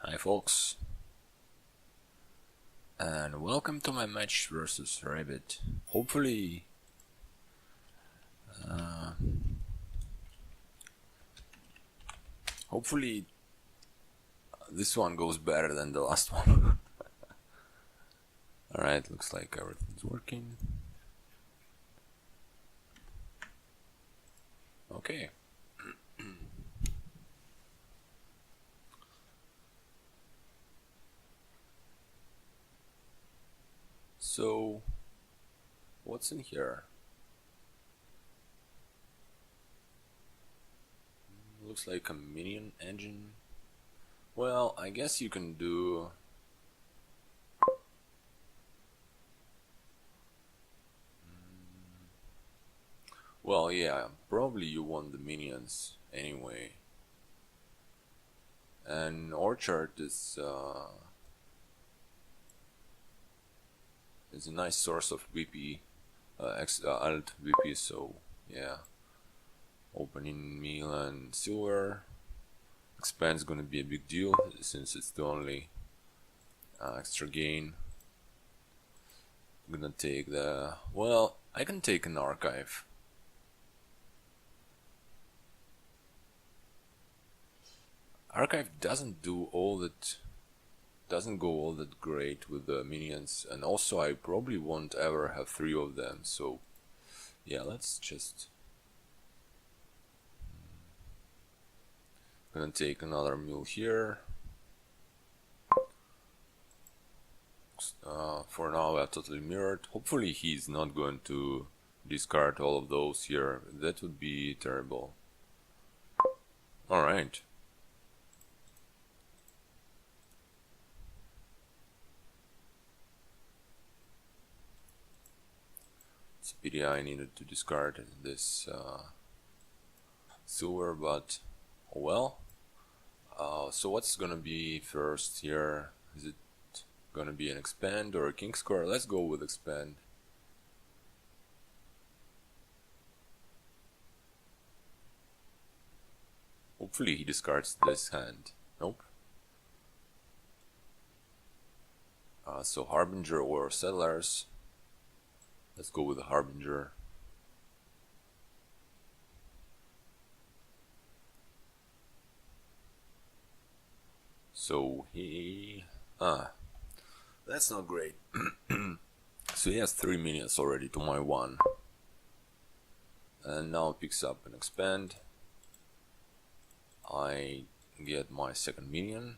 Hi folks, and welcome to my match versus Rabid. Hopefully, uh, hopefully this one goes better than the last one. Alright, looks like everything's working. Okay. So, what's in here? Looks like a minion engine. Well, I guess you can do... Well, yeah, probably you want the minions anyway. And Orchard is a nice source of VP, alt VP, so yeah. Opening meal and silver. Expand's gonna be a big deal since it's the only extra gain. I'm gonna take the... well, I can take an archive. Archive doesn't do all that... doesn't go all that great with the minions, and also I probably won't ever have 3 of them, so yeah, let's just... gonna take another mule here. For now we are totally mirrored. Hopefully he's not going to discard all of those here. That would be terrible. Alright. It's a pity I needed to discard this silver, but oh well. So what's gonna be first here? Is it gonna be an expand or a king square? Let's go with expand. Hopefully he discards this hand. Nope. So Harbinger or Settlers. Let's go with the Harbinger. So he... that's not great. So he has 3 minions already to my 1. And now picks up an expand. I get my second minion.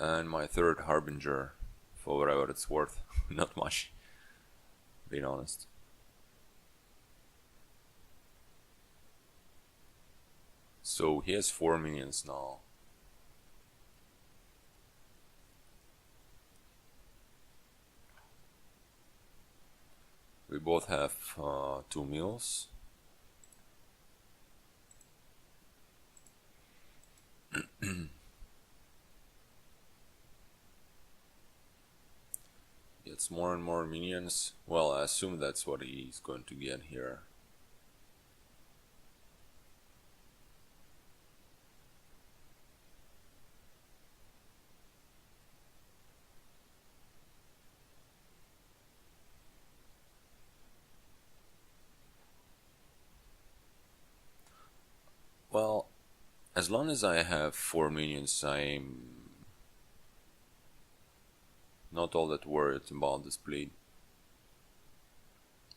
And my third Harbinger, for whatever it's worth. Not much, being honest. So he has 4 minions now. We both have 2 meals. Gets more and more minions. Well, I assume that's what he's going to get here. Well, as long as I have 4 minions, I'm not all that worried about the split.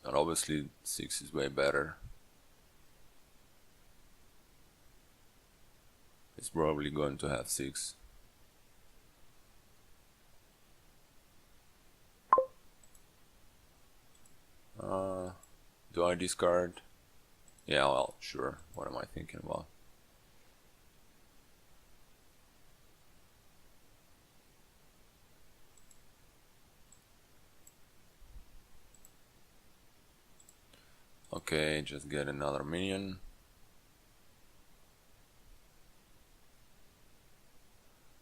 And obviously 6 is way better. It's probably going to have 6. Do I discard? Yeah, well, sure. What am I thinking about? Okay, just get another minion.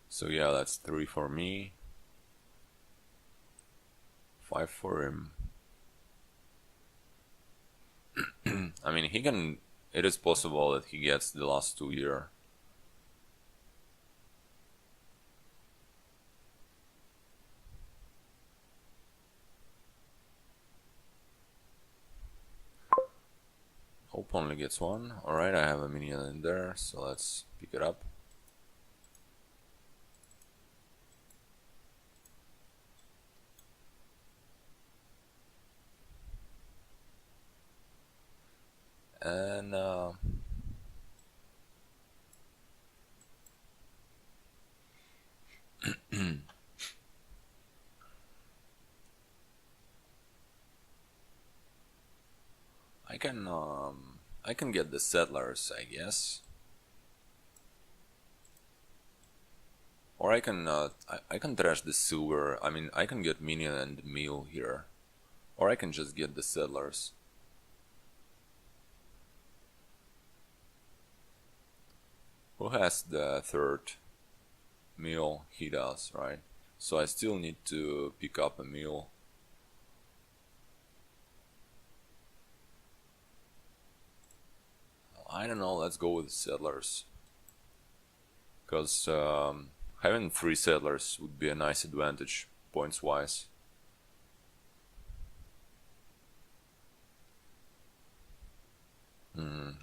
So yeah, that's 3 for me. 5 for him. I mean, he can. It is possible that he gets the last 2 here. Hope only gets one. Alright, I have a minion in there, so let's pick it up. And I can get the settlers, I guess, or I can trash the silver. I mean, I can get minion and meal here, or I can just get the settlers. Who has the third meal? He does, right? So I still need to pick up a meal. I don't know, let's go with settlers. Because having 3 settlers would be a nice advantage, points wise.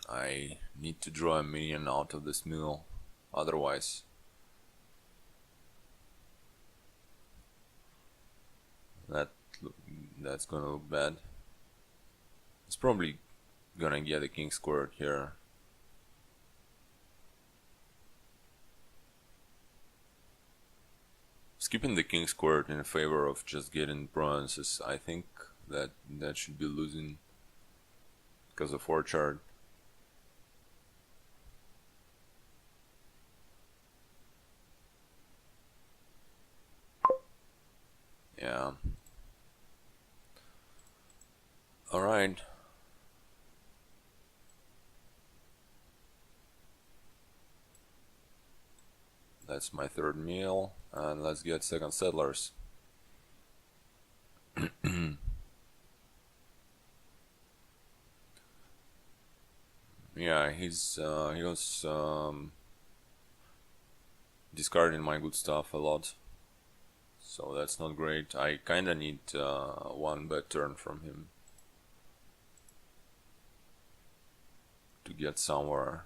I need to draw a minion out of this mill, otherwise. That's gonna look bad. It's probably gonna get a king squared here. Skipping the king squared in favor of just getting bronzes, I think that should be losing because of orchard. Yeah. Alright. That's my third meal, and let's get second settlers. Yeah, he was discarding my good stuff a lot, so that's not great. I kinda need one bad turn from him to get somewhere.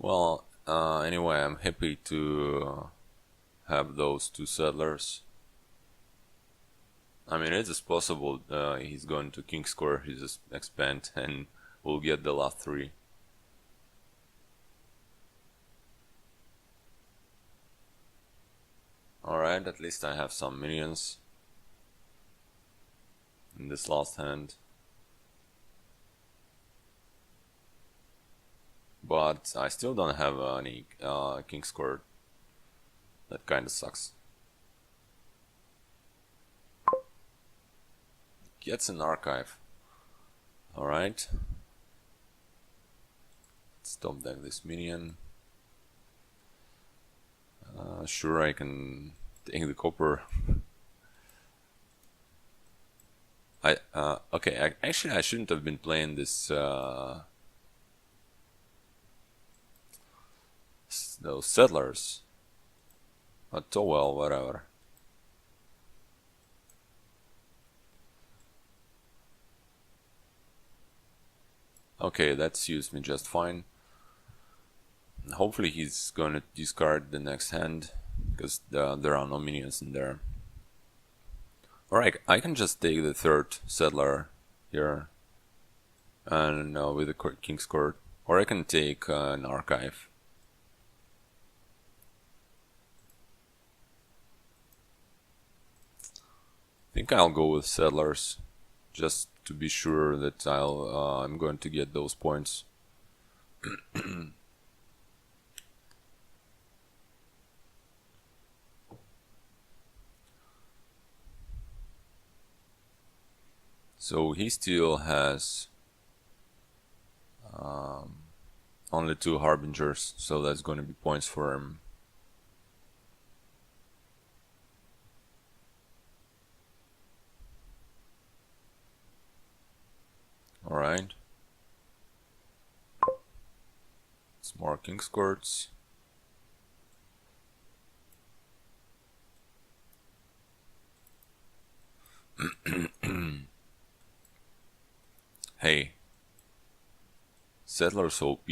Well, anyway, I'm happy to have those 2 settlers. I mean, it is possible he's going to king square his expand and we'll get the last 3. Alright, at least I have some minions in this last hand. But I still don't have any king squared. That kinda sucks. Gets an archive. Alright. Let's top deck this minion. Sure, I can take the copper. Okay, actually I shouldn't have been playing this those settlers. But oh well, whatever. Okay, that suits me just fine. Hopefully he's gonna discard the next hand, because there are no minions in there. Alright, I can just take the third settler here, and with the king's court, or I can take an archive. I think I'll go with settlers, just to be sure that I'm going to get those points. So he still has only 2 harbingers, so that's going to be points for him. Alright. It's more King's Courts. Hey. Settlers OP.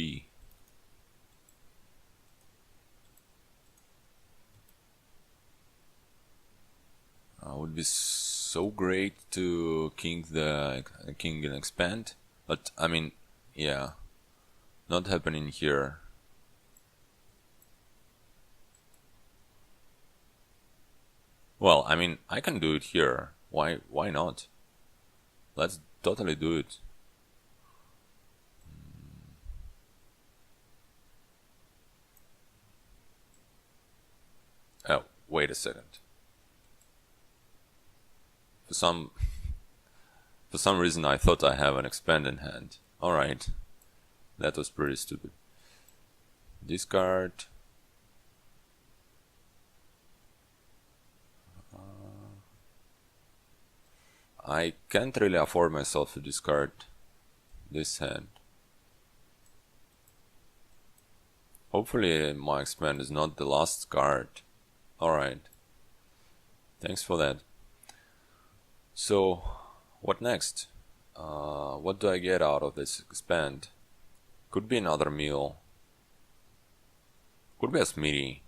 Would be so great to king and expand, but I mean, yeah, not happening here. Well, I mean, I can do it here. Why not? Let's totally do it. Oh, wait a second. For some reason I thought I have an expand in hand. Alright. That was pretty stupid. Discard. I can't really afford myself to discard this hand. Hopefully my expand is not the last card. Alright. Thanks for that. So, what next? What do I get out of this expand? Could be another meal. Could be a Smitty.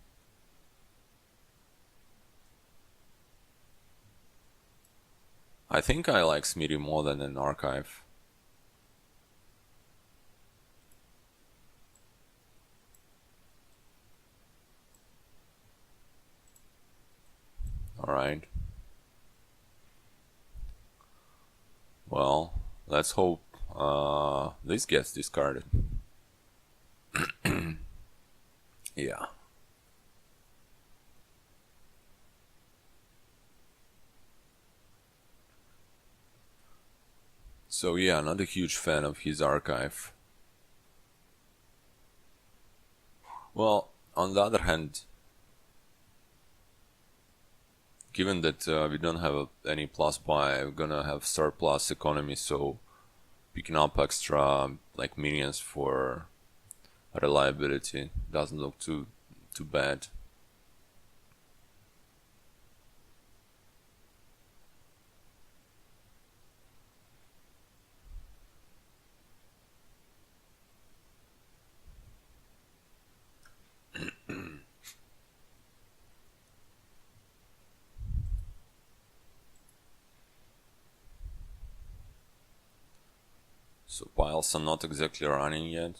I think I like Smitty more than an archive. Alright. Well, let's hope this gets discarded. Yeah. So yeah, not a huge fan of his archive. Well, on the other hand, given that we don't have any plus buy, we're gonna have surplus economy, so picking up extra like minions for reliability doesn't look too bad. So piles are not exactly running yet.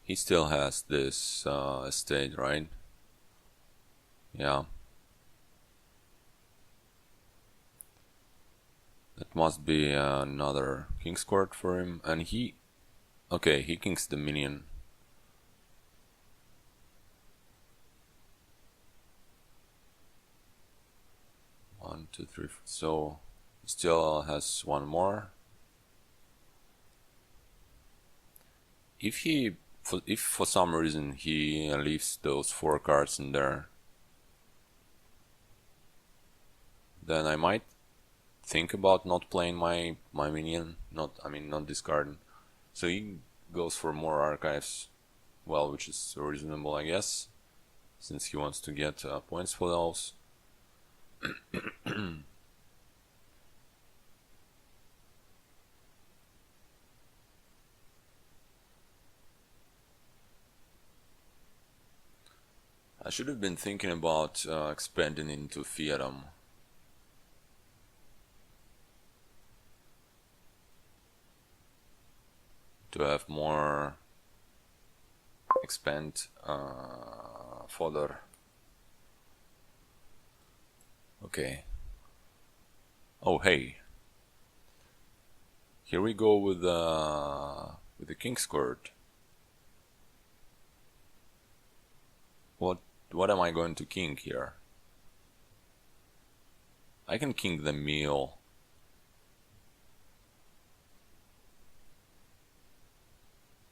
He still has this estate, right? Yeah. That must be another King's Court for him. And he... Okay, he kings the minion. One, two, three, four. So he still has one more. If for some reason he leaves those 4 cards in there, then I might think about not playing my minion. Not discarding. So he goes for more archives, well, which is reasonable, I guess, since he wants to get points for those. I should have been thinking about expanding into Fiatum. To have more expand fodder. Okay. Oh hey. Here we go with the King's Court. What am I going to king here? I can king the meal.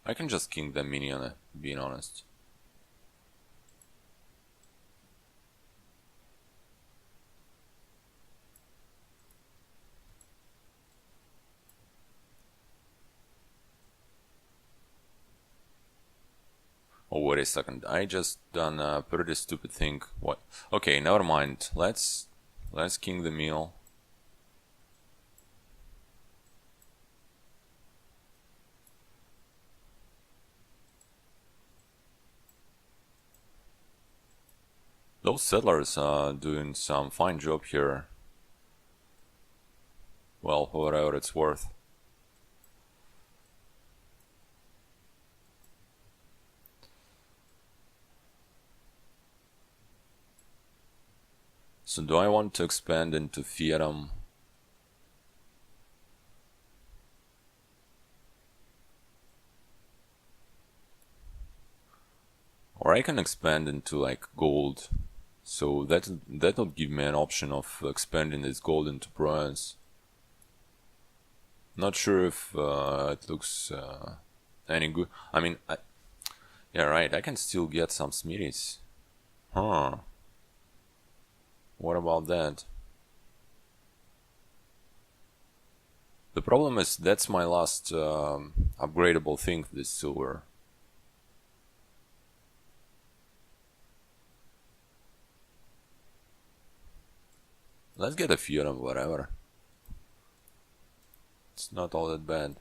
I can just king the minion, being honest. Oh, wait a second. I just done a pretty stupid thing. What? Okay, never mind. Let's king the meal. Those settlers are doing some fine job here. Well, whatever it's worth. So do I want to expand into Fiatum? Or I can expand into like gold. So that'll give me an option of expanding this gold into bronze. Not sure if it looks any good. I mean, yeah, right. I can still get some smithies. Huh. What about that? The problem is that's my last upgradable thing, this silver. Let's get a few of whatever. It's not all that bad.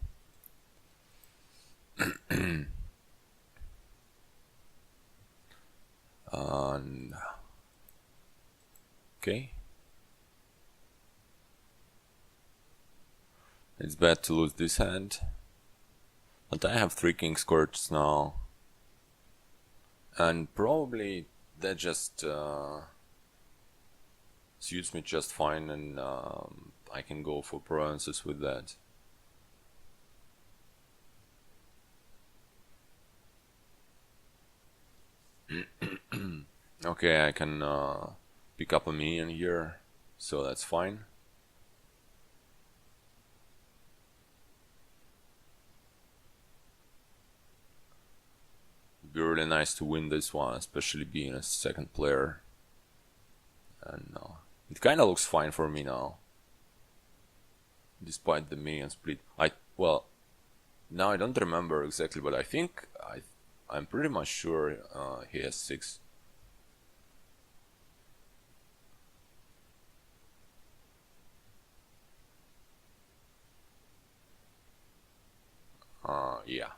Okay. It's bad to lose this hand. But I have 3 King's Courts now. And probably that just suits me just fine, and I can go for provinces with that. Okay, I can pick up a minion here, so that's fine. It'd be really nice to win this one, especially being a second player. And it kinda looks fine for me now, despite the minion split. Well, now I don't remember exactly, but I think I'm pretty much sure he has 6. Yeah.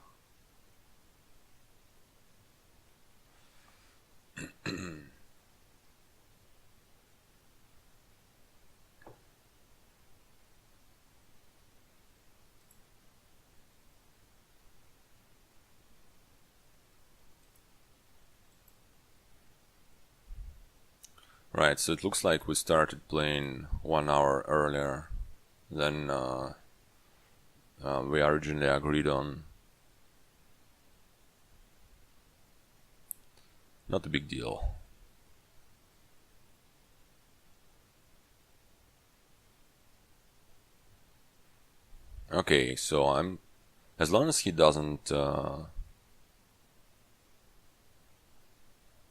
Right, so it looks like we started playing 1 hour earlier than we originally agreed on. Not a big deal. Okay, so as long as he doesn't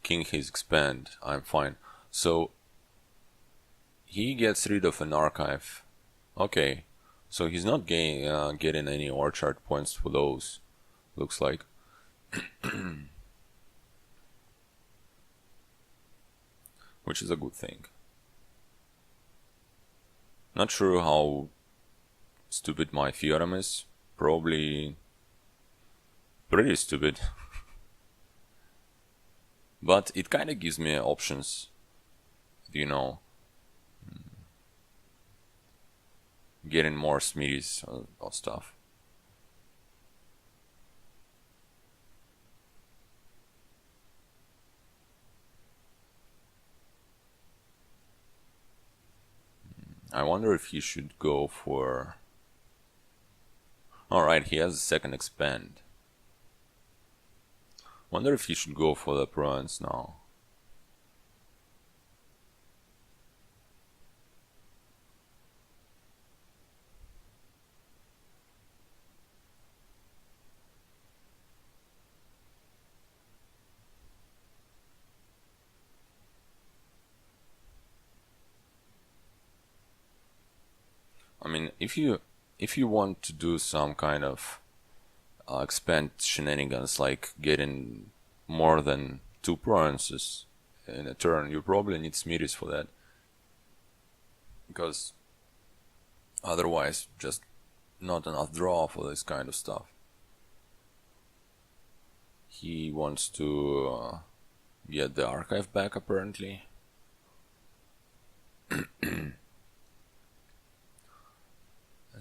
king his expand, I'm fine. So he gets rid of an archive. Okay, so he's not getting any orchard points for those, looks like. Which is a good thing. Not sure how stupid my theorem is. Probably pretty stupid. But it kinda gives me options, you know, getting more smithies or stuff. I wonder if he should go for... Alright, he has a second expand. Wonder if he should go for the province now. I mean, if you want to do some kind of expand shenanigans, like getting more than 2 provinces in a turn, you probably need Smiris for that, because otherwise just not enough draw for this kind of stuff. He wants to get the archive back, apparently.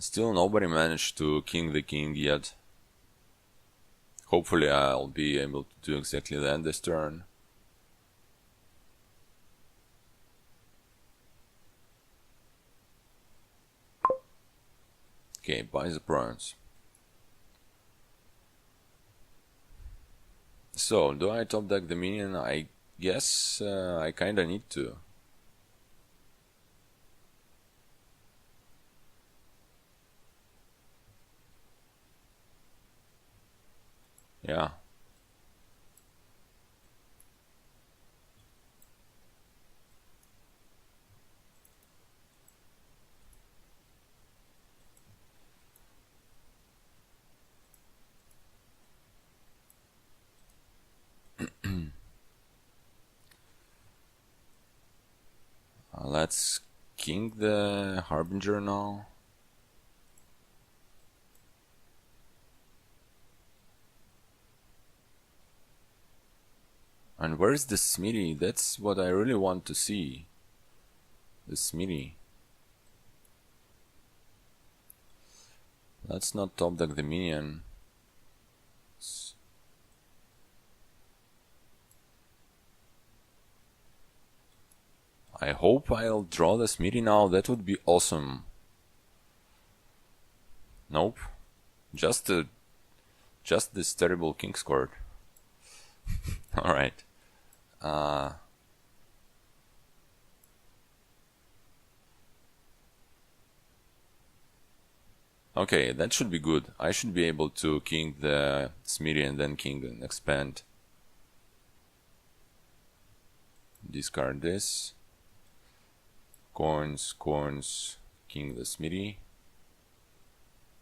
Still nobody managed to king the king yet. Hopefully I'll be able to do exactly that this turn. Okay, buy the prawns. So, do I top deck the minion? I guess I kinda need to. Yeah. Let's king the Harbinger now. And where's the Smitty? That's what I really want to see. The Smitty. Let's not top deck the minion. I hope I'll draw the Smitty now. That would be awesome. Nope. Just this terrible King's Court. Alright. Okay, that should be good. I should be able to king the Smitty and then king and expand. Discard this. Coins, king the Smitty.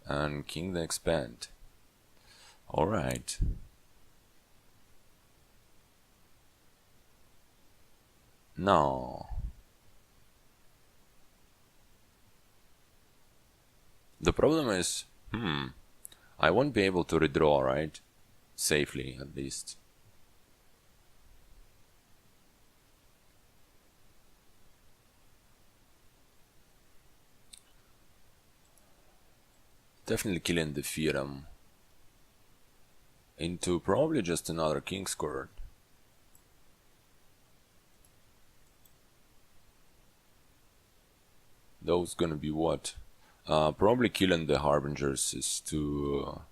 And king the expand. Alright. Now, the problem is, I won't be able to redraw, right? Safely, at least. Definitely killing the Theorem into probably just another King's Court. Those gonna be what? Probably killing the Harbingers is too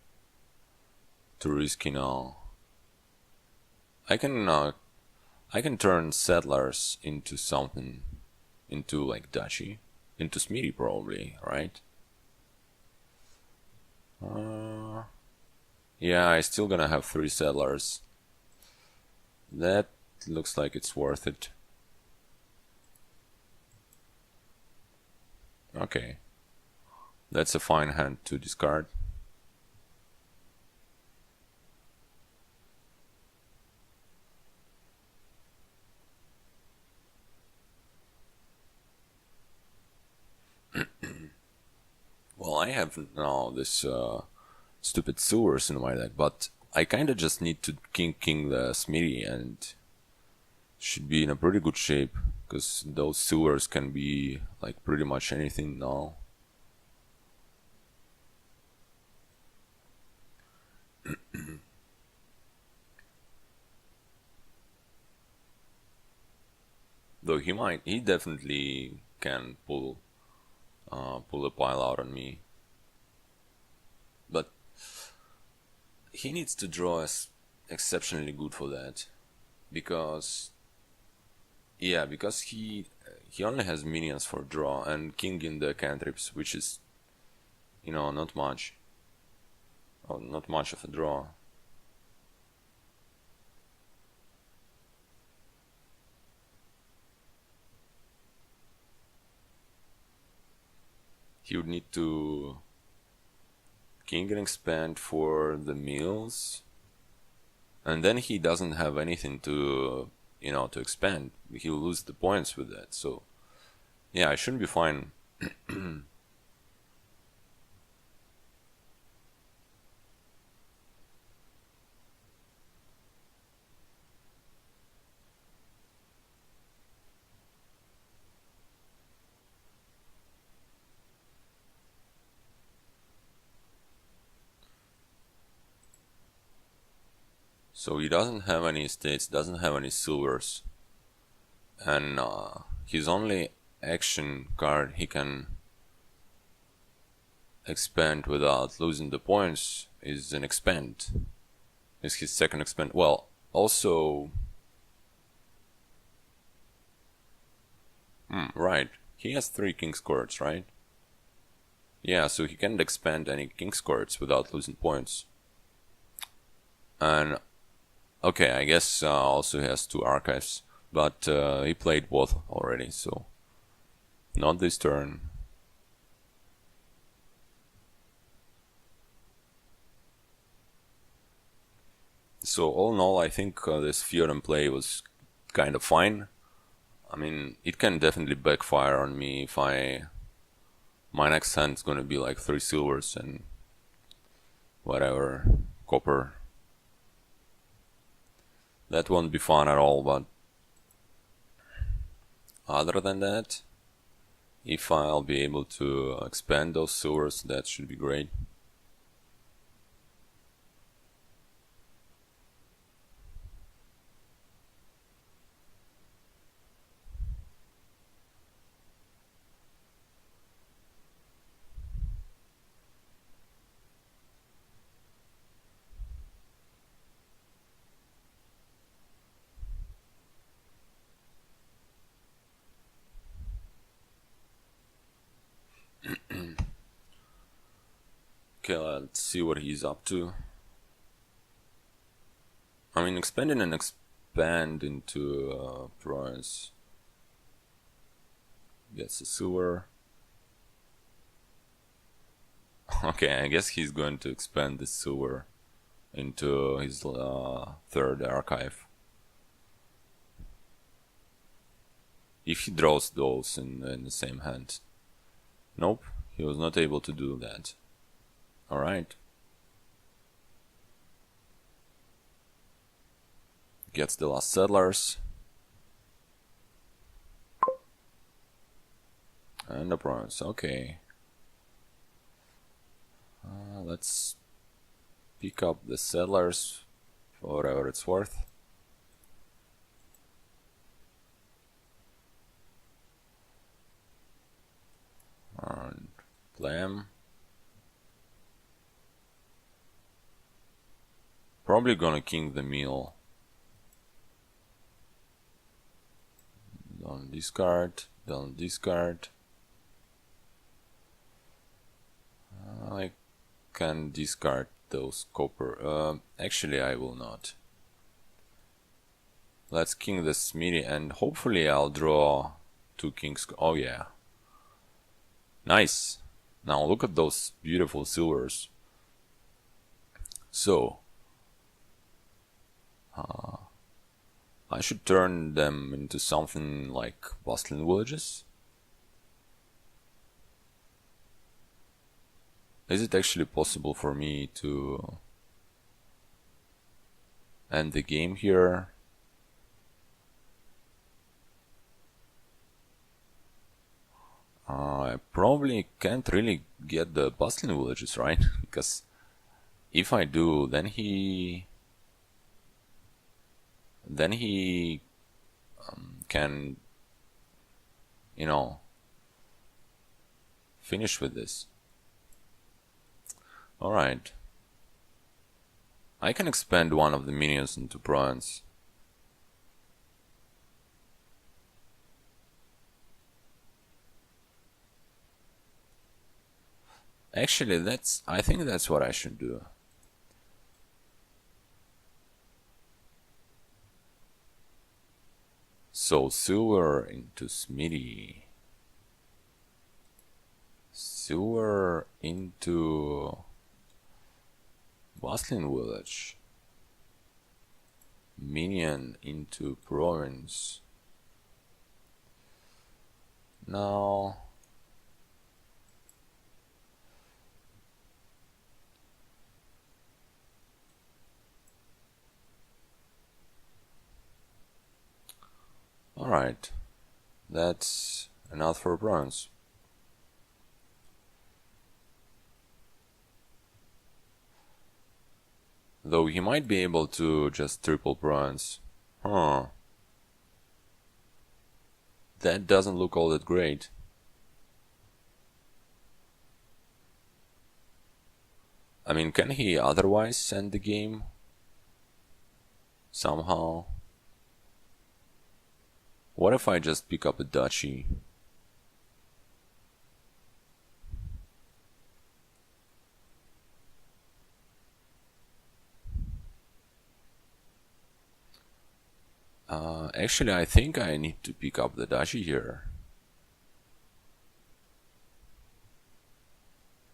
risky now. I can turn Settlers into something, into like Duchy, into Smitty probably, right? Yeah, I still gonna have 3 Settlers. That looks like it's worth it. Okay. That's a fine hand to discard. Well, I have now this stupid sewers in my deck, but I kinda just need to king the Smitty and should be in a pretty good shape, because those sewers can be like pretty much anything now. Though he definitely can pull a pile out on me. But he needs to draw us exceptionally good for that, because because he only has minions for draw and king in the cantrips, which is, you know, not much. Oh, not much of a draw. he would need to king and expand for the mills, and then he doesn't have anything to, to expand. He'll lose the points with that. So yeah, I shouldn't be fine. So he doesn't have any estates, doesn't have any silvers, and his only action card he can expand without losing the points is an expand. Is his second expand. Well, also, right, he has 3 king's courts, right? Yeah, so he can't expand any king's courts without losing points. And okay, I guess also he has 2 archives, but he played both already, so not this turn. So all in all, I think this Theorem play was kind of fine. I mean, it can definitely backfire on me if my next hand is gonna be like 3 silvers and whatever, copper. That won't be fun at all, but other than that, if I'll be able to expand those silvers, that should be great. Okay, let's see what he's up to. I mean, expanding and expand into bronze gets a silver. Okay, I guess he's going to expand the silver into his 3rd archive. If he draws those in the same hand. Nope, he was not able to do that. Alright. Gets the last settlers. And the bronze, okay. Let's pick up the settlers for whatever it's worth. And play him. Probably gonna king the mill. Don't discard, don't discard. I can discard those copper. Actually, I will not. Let's king the smithy and hopefully I'll draw 2 kings. Oh yeah. Nice. Now look at those beautiful silvers. So, I should turn them into something like bustling villages. Is it actually possible for me to end the game here? I probably can't really get the bustling villages, right? Because if I do, then he can, finish with this. Alright. I can expand one of the minions into bronze. Actually, I think that's what I should do. So silver into smithy. Silver into Bustling Village. Minion into Province. Now alright, that's enough for bronze. Though he might be able to just triple bronze. Huh. That doesn't look all that great. I mean, can he otherwise end the game? Somehow? What if I just pick up a duchy? Actually, I think I need to pick up the duchy here.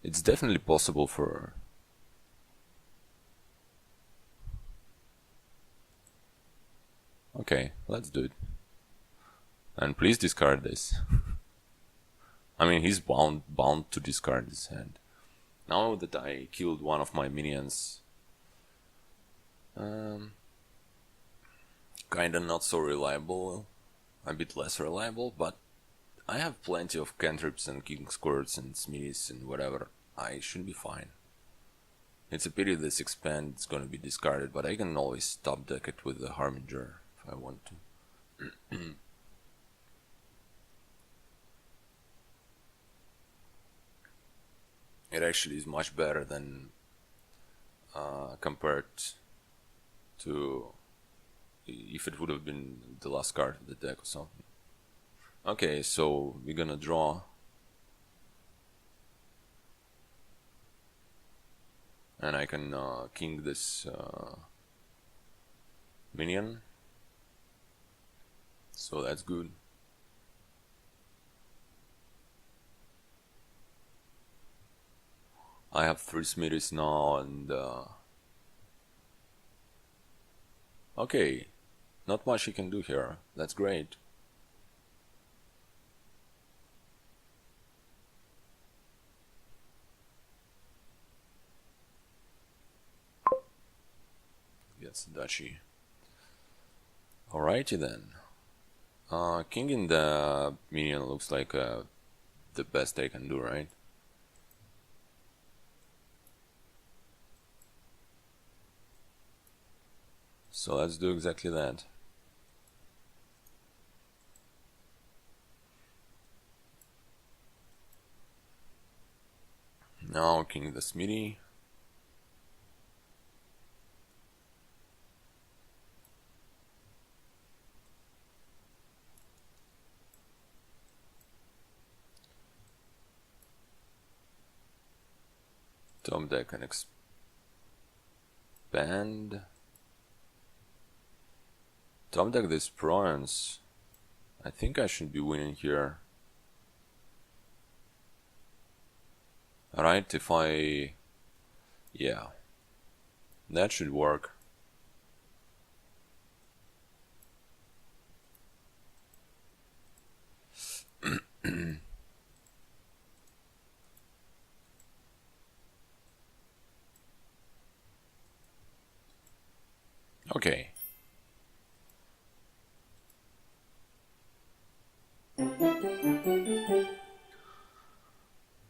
It's definitely possible for... Okay, let's do it. And please discard this. I mean, he's bound to discard this hand. Now that I killed one of my minions, kinda not so reliable, a bit less reliable, but I have plenty of cantrips and king squirts and smithies and whatever. I should be fine. It's a pity this expand is gonna be discarded, but I can always top deck it with the Harbinger if I want to. It actually is much better than compared to if it would have been the last card of the deck or something. Okay, so we're gonna draw. And I can king this minion. So that's good. I have 3 smithies now and okay, not much he can do here. That's great. Gets the duchy. Alrighty then. King in the minion looks like the best I can do, right? So let's do exactly that. Now king the smithy. Top deck and expand. Top deck this Province. I think I should be winning here. Alright, if I... yeah. That should work. Okay.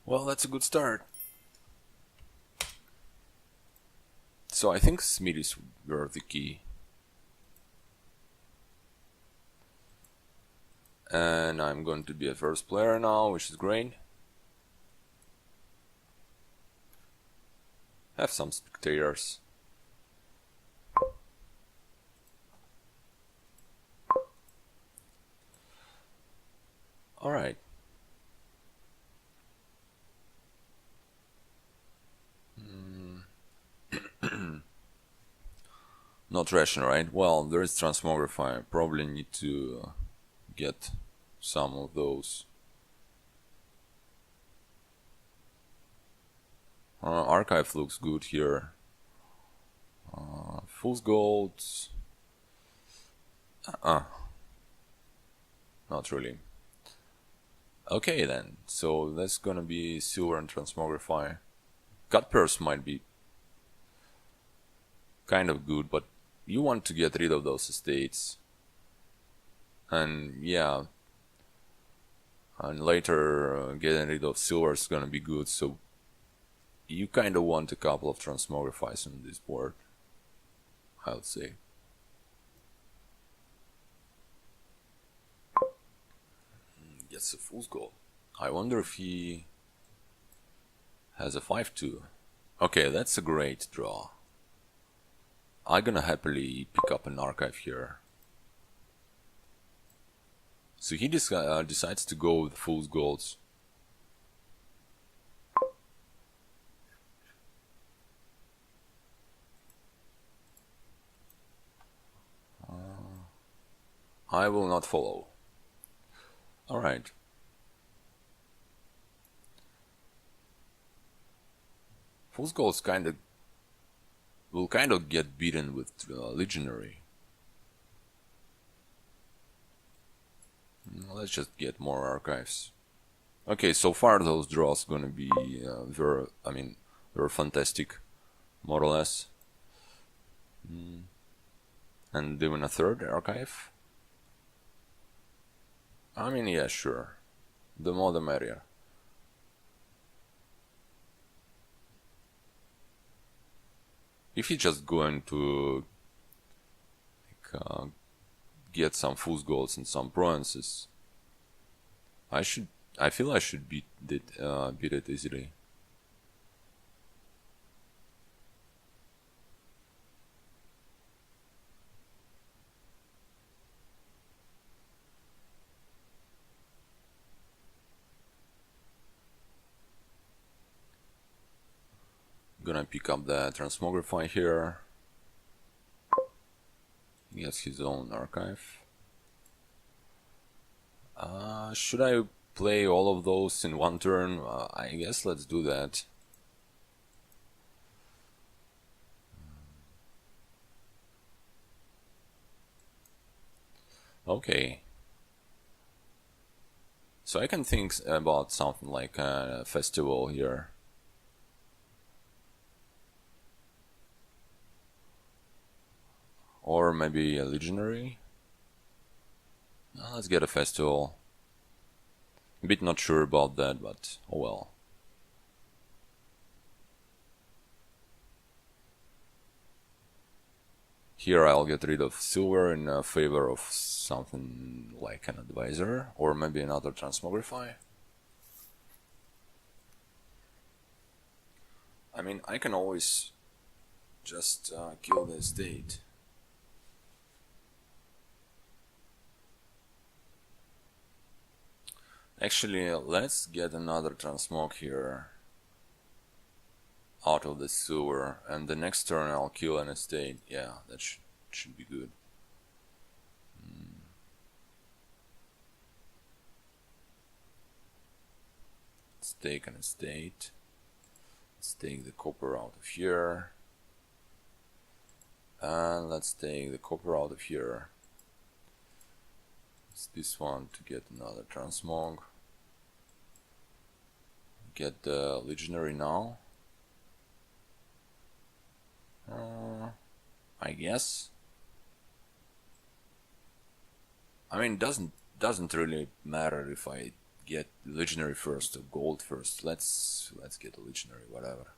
Well, that's a good start. So I think smithies were the key. And I'm going to be a first player now, which is great. Have some spectators. Alright. Not rational, right? Well, there is transmogrify. I probably need to get some of those. Archive looks good here. Fool's Gold. Not really. Okay then, so that's gonna be Silver and Transmogrify. Cut Purse might be kind of good, but you want to get rid of those estates. And yeah, and later getting rid of Silver is gonna be good, so you kind of want a couple of Transmogrifies on this board, I would say. Gets a Fool's Gold. I wonder if he has a 5-2. Okay, that's a great draw. I'm gonna happily pick up an archive here. So he decides to go with Fool's Golds. I will not follow. Alright. Fool's Golds will kind of get beaten with Legionary. Let's just get more archives. Okay, so far those draws gonna be very fantastic, more or less. And even a third archive. I mean, yeah, sure. The more the merrier. If he's just going to get some Fool's Golds and some Provinces, I feel I should beat it easily. Gonna pick up the Transmogrify here. He gets his own archive. Should I play all of those in one turn? I guess let's do that. Okay. So I can think about something like a festival here. Or maybe a Legionary. Let's get a festival. A bit not sure about that, but oh well. Here I'll get rid of Silver in favor of something like an Advisor, or maybe another Transmogrify. I mean, I can always just kill the estate. Actually, let's get another Transmog here out of the Silver, and the next turn I'll kill an estate. Yeah, that should be good. Let's take an estate. Let's take the copper out of here. And let's take the copper out of here. It's this one to get another Transmog. Get the Legionary now. I guess. I mean, doesn't really matter if I get Legionary first or Gold first. Let's get a Legionary, whatever.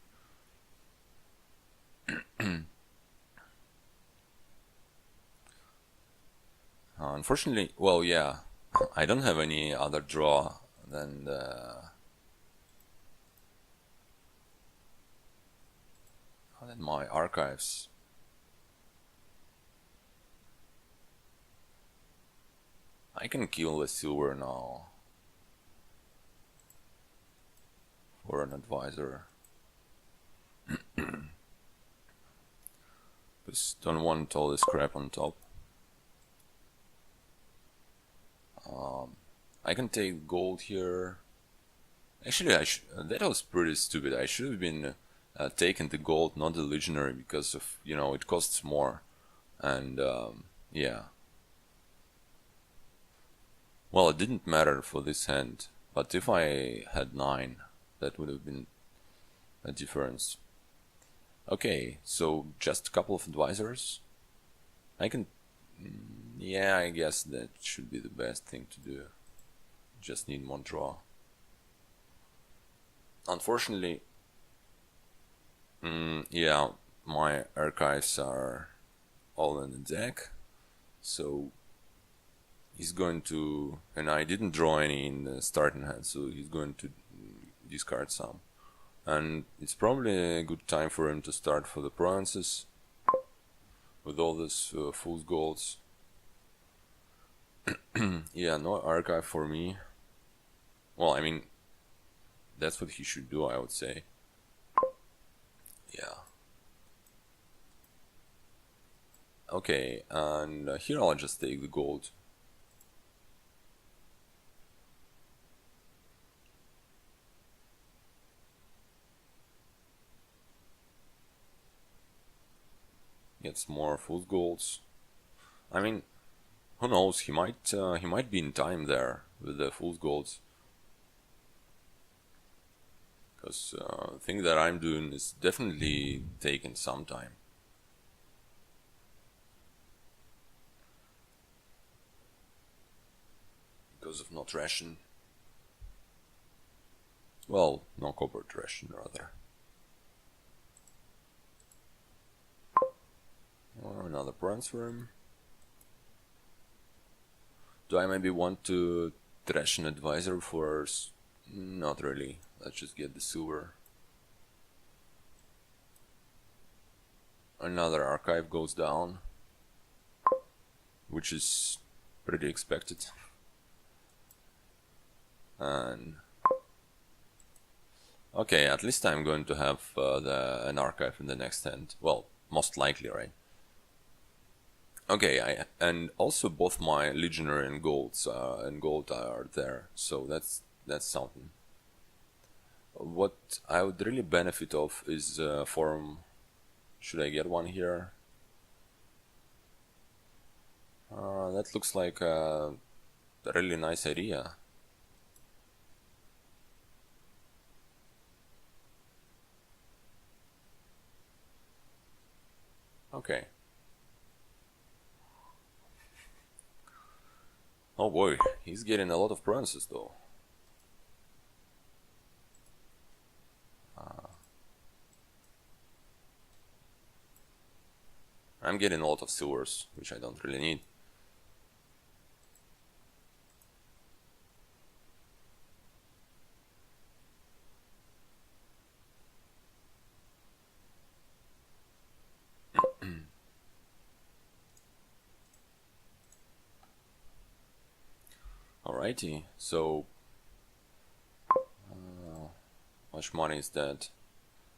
Unfortunately, well, yeah, I don't have any other draw than my archives. I can kill the Silver now for an Advisor. Just don't want all this crap on top. I can take gold here. Actually, that was pretty stupid. I should have been taken the gold, not the legendary, because of, you know, it costs more. And yeah, well, it didn't matter for this hand, but if I had 9, that would have been a difference. Okay, so just a couple of advisors. I can, yeah, I guess that should be the best thing to do. Just need one draw. Unfortunately, yeah, my archives are all in the deck, so he's going to, and I didn't draw any in the starting hand, so he's going to discard some. And it's probably a good time for him to start for the provinces with all this fool's golds. Yeah, no archive for me. Well, I mean, that's what he should do, I would say. Yeah. Okay, and here I'll just take the gold. Gets more fool's golds. I mean, who knows? He might be in time there with the fool's golds. Because the thing that I'm doing is definitely taking some time. Because of not ration. Well, no copper ration, rather. Or another bronze for him. Do I maybe want to trash an advisor for... Not really. Let's just get the silver. Another archive goes down, which is pretty expected. And okay, at least I'm going to have an archive in the next hand. Well, most likely, right? Okay, and also both my legendary and gold are there, so that's something. What I would really benefit of is form. Should I get one here? That looks like a really nice idea. Okay. Oh boy, he's getting a lot of provinces though. I'm getting a lot of silvers, which I don't really need. Alrighty, so how much money is that?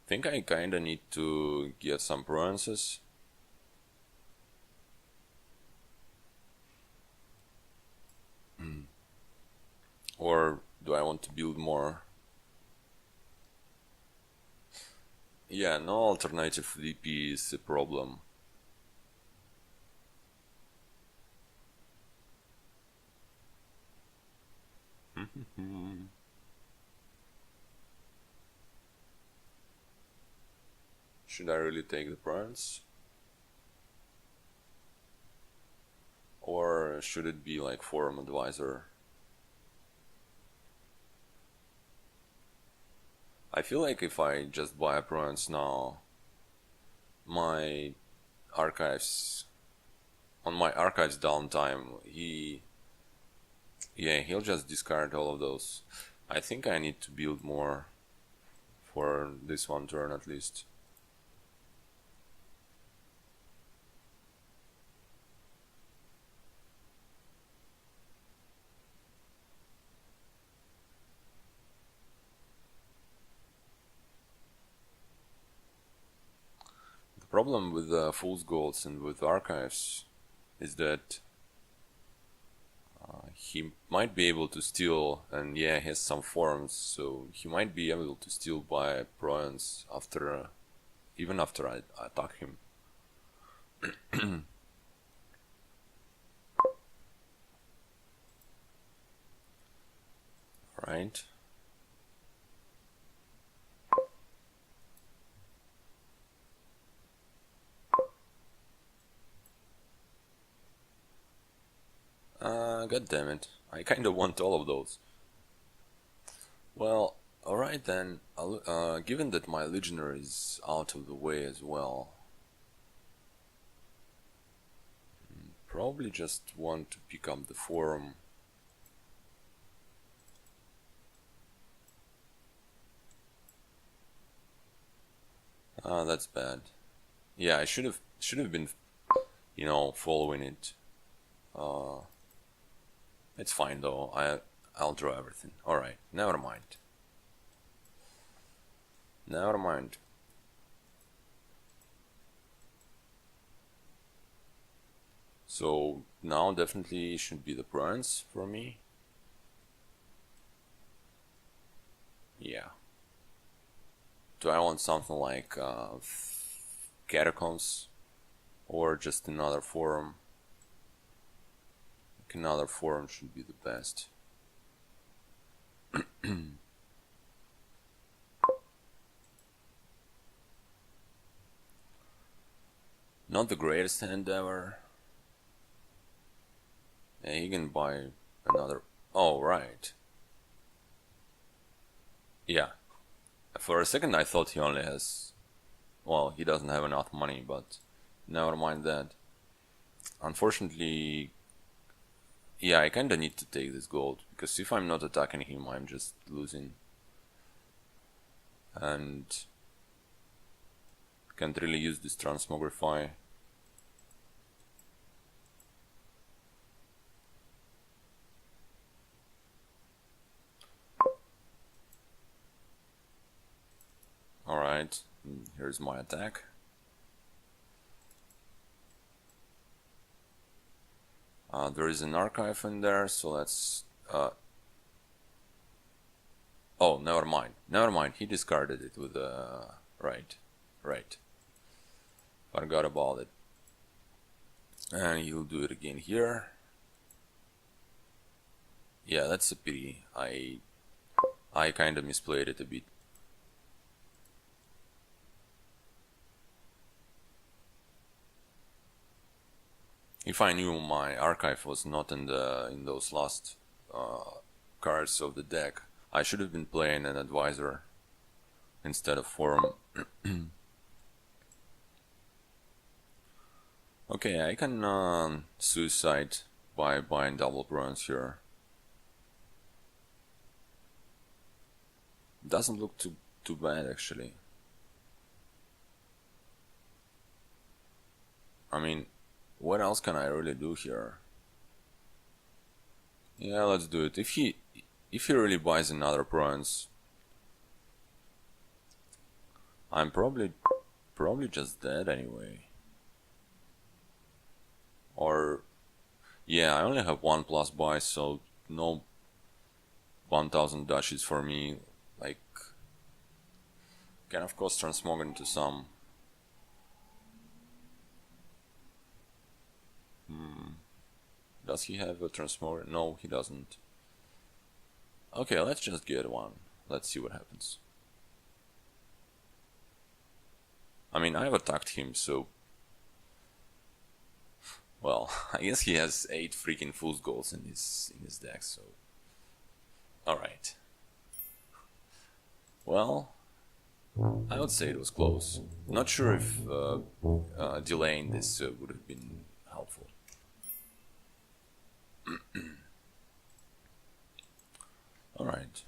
I think I kinda need to get some provinces. Or do I want to build more? Yeah, no alternative VP is a problem. Should I really take the province? Or should it be like forum advisor? I feel like if I just buy a province now, my archives, on my archives downtime, he'll just discard all of those. I think I need to build more for this one turn at least. The problem with fool's golds and with archives is that he might be able to steal, and yeah, he has some forms, so he might be able to steal by bronze after, even after I attack him. Right. God damn it. I kinda want all of those. Well, alright then. Given that my legionary is out of the way as well, probably just want to pick up the forum. Ah, that's bad. Yeah, I should have been, following it. It's fine though. I'll draw everything. All right, never mind. Never mind. So now definitely should be the bronze for me. Yeah. Do I want something like catacombs or just another forum? I think another forum should be the best. Not the greatest hand ever. Yeah, he can buy another. Oh, right. Yeah. For a second I thought he only has. Well, he doesn't have enough money, but never mind that. Unfortunately, yeah, I kinda need to take this gold, because if I'm not attacking him, I'm just losing. And can't really use this transmogrify. Alright, here's my attack. There is an archive in there, so let's... oh, never mind. Never mind, he discarded it with right. Forgot about it. And he'll do it again here. Yeah, that's a pity. I kinda misplayed it a bit. If I knew my archive was not in those last cards of the deck, I should have been playing an advisor instead of forum. Okay, I can suicide by buying double bronze here. Doesn't look too bad actually. I mean, what else can I really do here? Yeah, let's do it. If he really buys another bronze, I'm probably just dead anyway. Or yeah, I only have 1+ buy, so no 1000 dashes for me. Like, can of course transmog into some. Does he have a transmog? No, he doesn't. Okay, let's just get one. Let's see what happens. I mean, I've attacked him, so... Well, I guess he has 8 freaking fool's goals in his deck, so... Alright. Well, I would say it was close. Not sure if delaying this would have been helpful. Alright.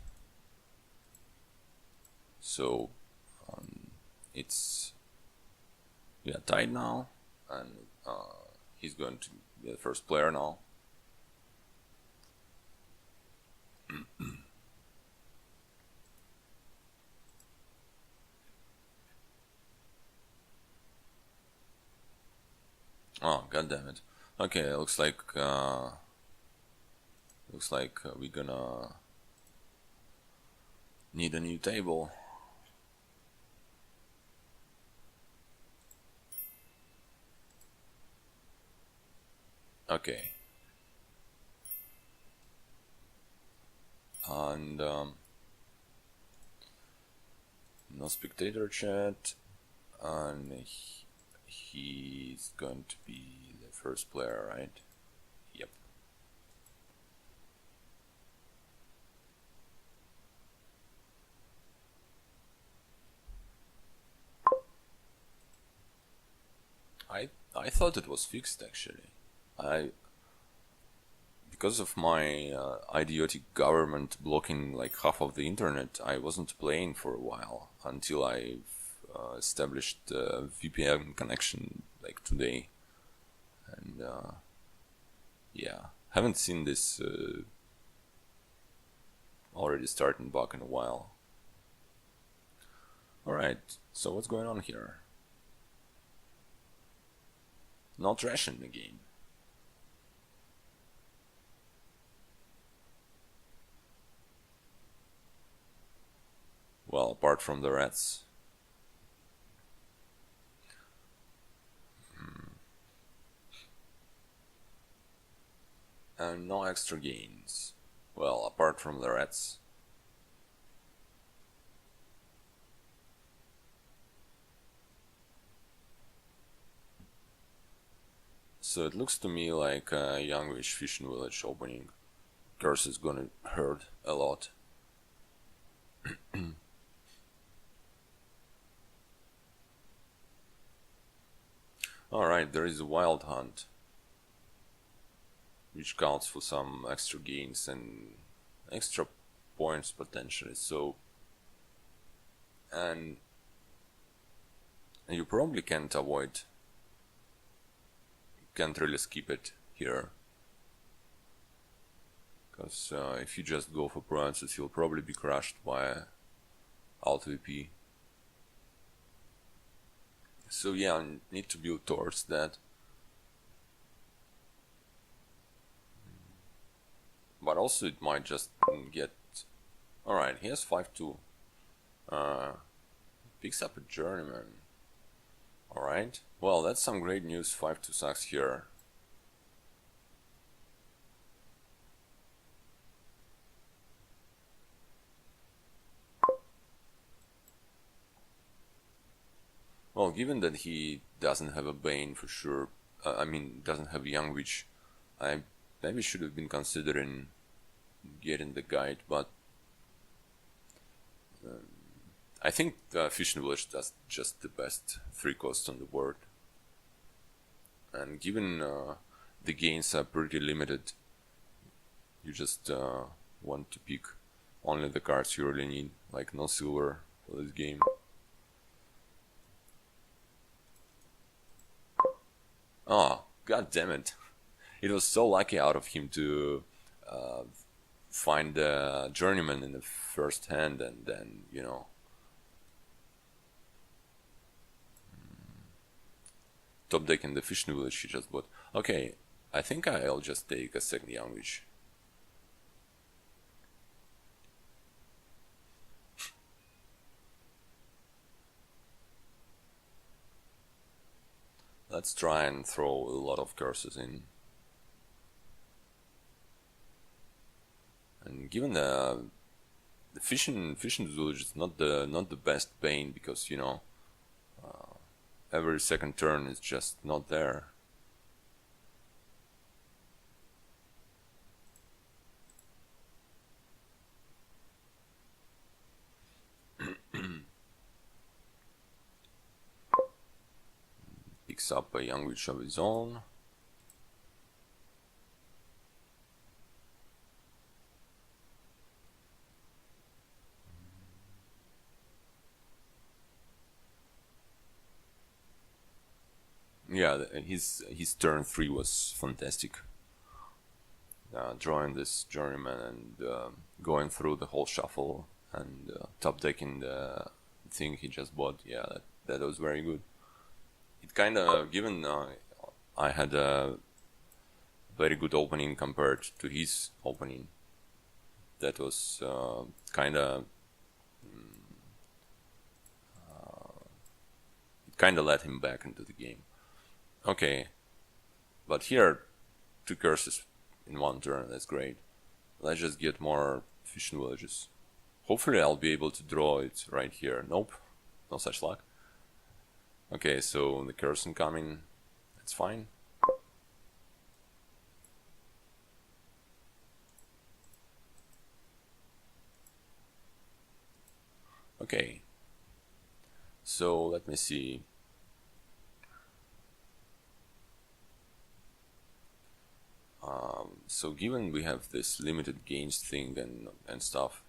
So, we are tied now, and he's going to be the first player now. Oh, god damn it. Okay, it looks like Looks like we're gonna need a new table. Okay. And no spectator chat, and he's going to be the first player, right? Yep. I thought it was fixed actually. Because of my idiotic government blocking like half of the internet, I wasn't playing for a while until I established a VPN connection like today, and yeah, haven't seen this already starting bug in a while. Alright, so what's going on here? Not ration again. Well, apart from the rats. And no extra gains. Well, apart from the rats. So it looks to me like a youngish fishing village opening. Curse is gonna hurt a lot. Alright, there is a wild hunt, which counts for some extra gains and extra points potentially. So, and you probably can't really skip it here, because if you just go for bronzes, you'll probably be crushed by alt VP. So yeah, I need to build towards that. But also it might just get... Alright, he has 5-2. Picks up a journeyman. Alright, well that's some great news. 5-2 sucks here. Well, given that he doesn't have a Bane for sure, doesn't have a Young Witch, I maybe should have been considering getting the guide, but I think Fishing Village does just the best 3 costs on the board. And given the gains are pretty limited, you just want to pick only the cards you really need, like no silver for this game. Oh, god damn it. It was so lucky out of him to find the journeyman in the first hand, and then, you know, top deck in the Fishing Village he just bought. Okay, I think I'll just take a second Young Witch. Let's try and throw a lot of curses in. And given the fishing village is not the best Bane, because, you know, every second turn is just not there. Picks up a Young Witch of his own. Yeah, his turn 3 was fantastic. Drawing this journeyman and going through the whole shuffle and top decking the thing he just bought. Yeah, that was very good. It kind of, given I had a very good opening compared to his opening. That was kinda let him back into the game. Okay, but here 2 curses in 1 turn, that's great. Let's just get more fishing villages. Hopefully I'll be able to draw it right here. Nope, no such luck. Okay, so the curse incoming, that's fine. Okay, so let me see. So given we have this limited gains thing and stuff,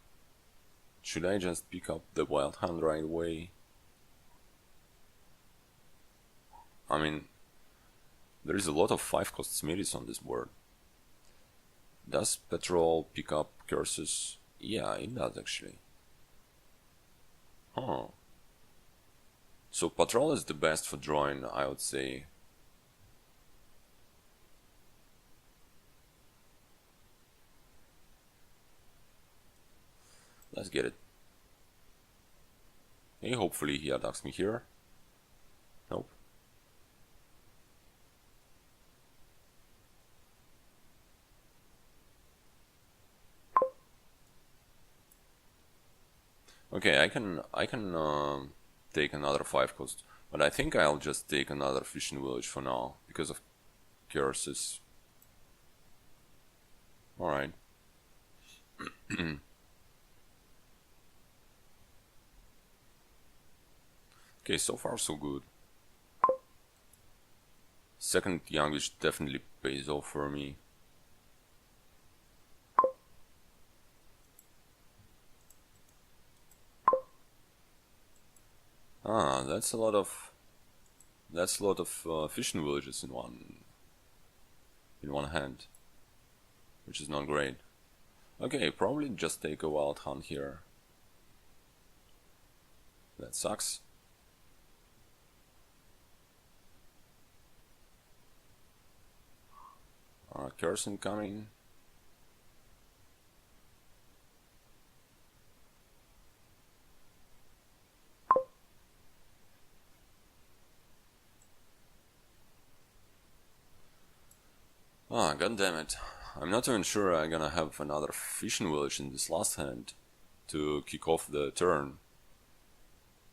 should I just pick up the Wild Hunt right away? I mean, there is a lot of 5-cost Smithies on this board. Does Patrol pick up curses? Yeah, it does actually. Huh. So Patrol is the best for drawing, I would say. Let's get it. Hey, hopefully he attacks me here. Nope. Okay, I can take another 5-cost, but I think I'll just take another fishing village for now because of curses. All right. Okay, so far so good. Second Youngish definitely pays off for me. Ah, that's a lot of fishing villages in one hand, which is not great. Okay, probably just take a Wild Hunt here. That sucks. Curse incoming. Ah, god damn it. I'm not even sure I'm gonna have another fishing village in this last hand to kick off the turn.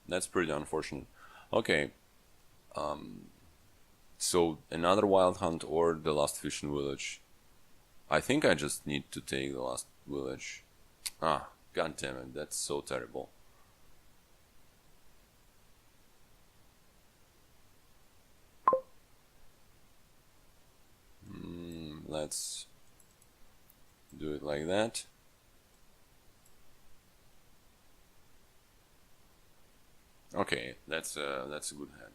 That's pretty unfortunate. Okay. So another Wild Hunt or the last fishing village. I think I just need to take the last village. Ah, god damn it, that's so terrible. Let's do it like that. Okay, that's a good hand.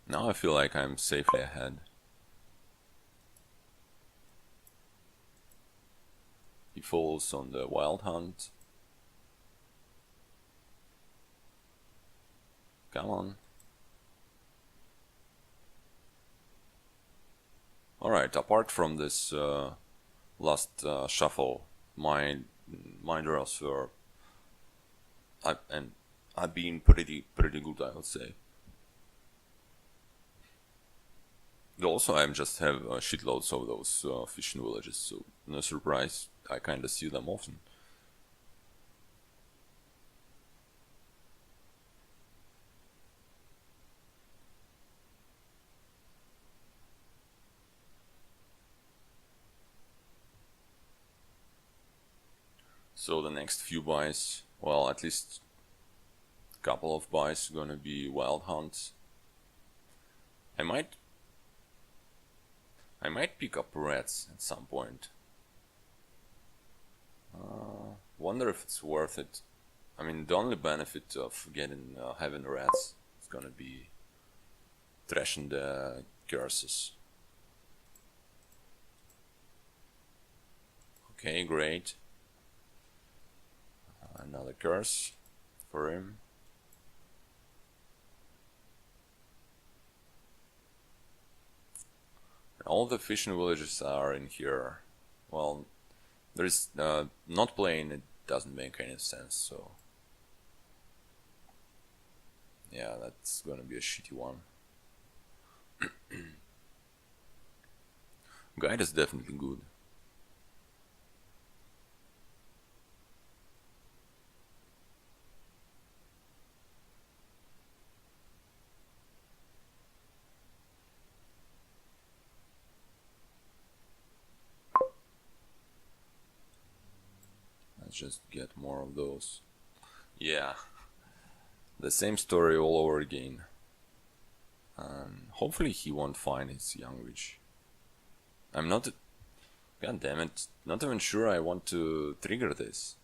Now I feel like I'm safely ahead. He falls on the Wild Hunt. Come on. Alright, apart from this last shuffle, my draws were I've been pretty good, I would say. Also, I just have shitloads of those fishing villages, so no surprise, I kinda see them often. So the next few buys, well, at least a couple of buys gonna be Wild Hunts. I might pick up Rats at some point. Wonder if it's worth it. I mean, the only benefit of having Rats is gonna be trashing the curses. Okay, great. Another curse. for him. All the fishing villages are in here. Well, there's not playing it doesn't make any sense, so yeah, that's gonna be a shitty one. Guide is definitely good. Let's just get more of those. Yeah, the same story all over again. Hopefully he won't find his young witch. I'm not... God damn it, not even sure I want to trigger this.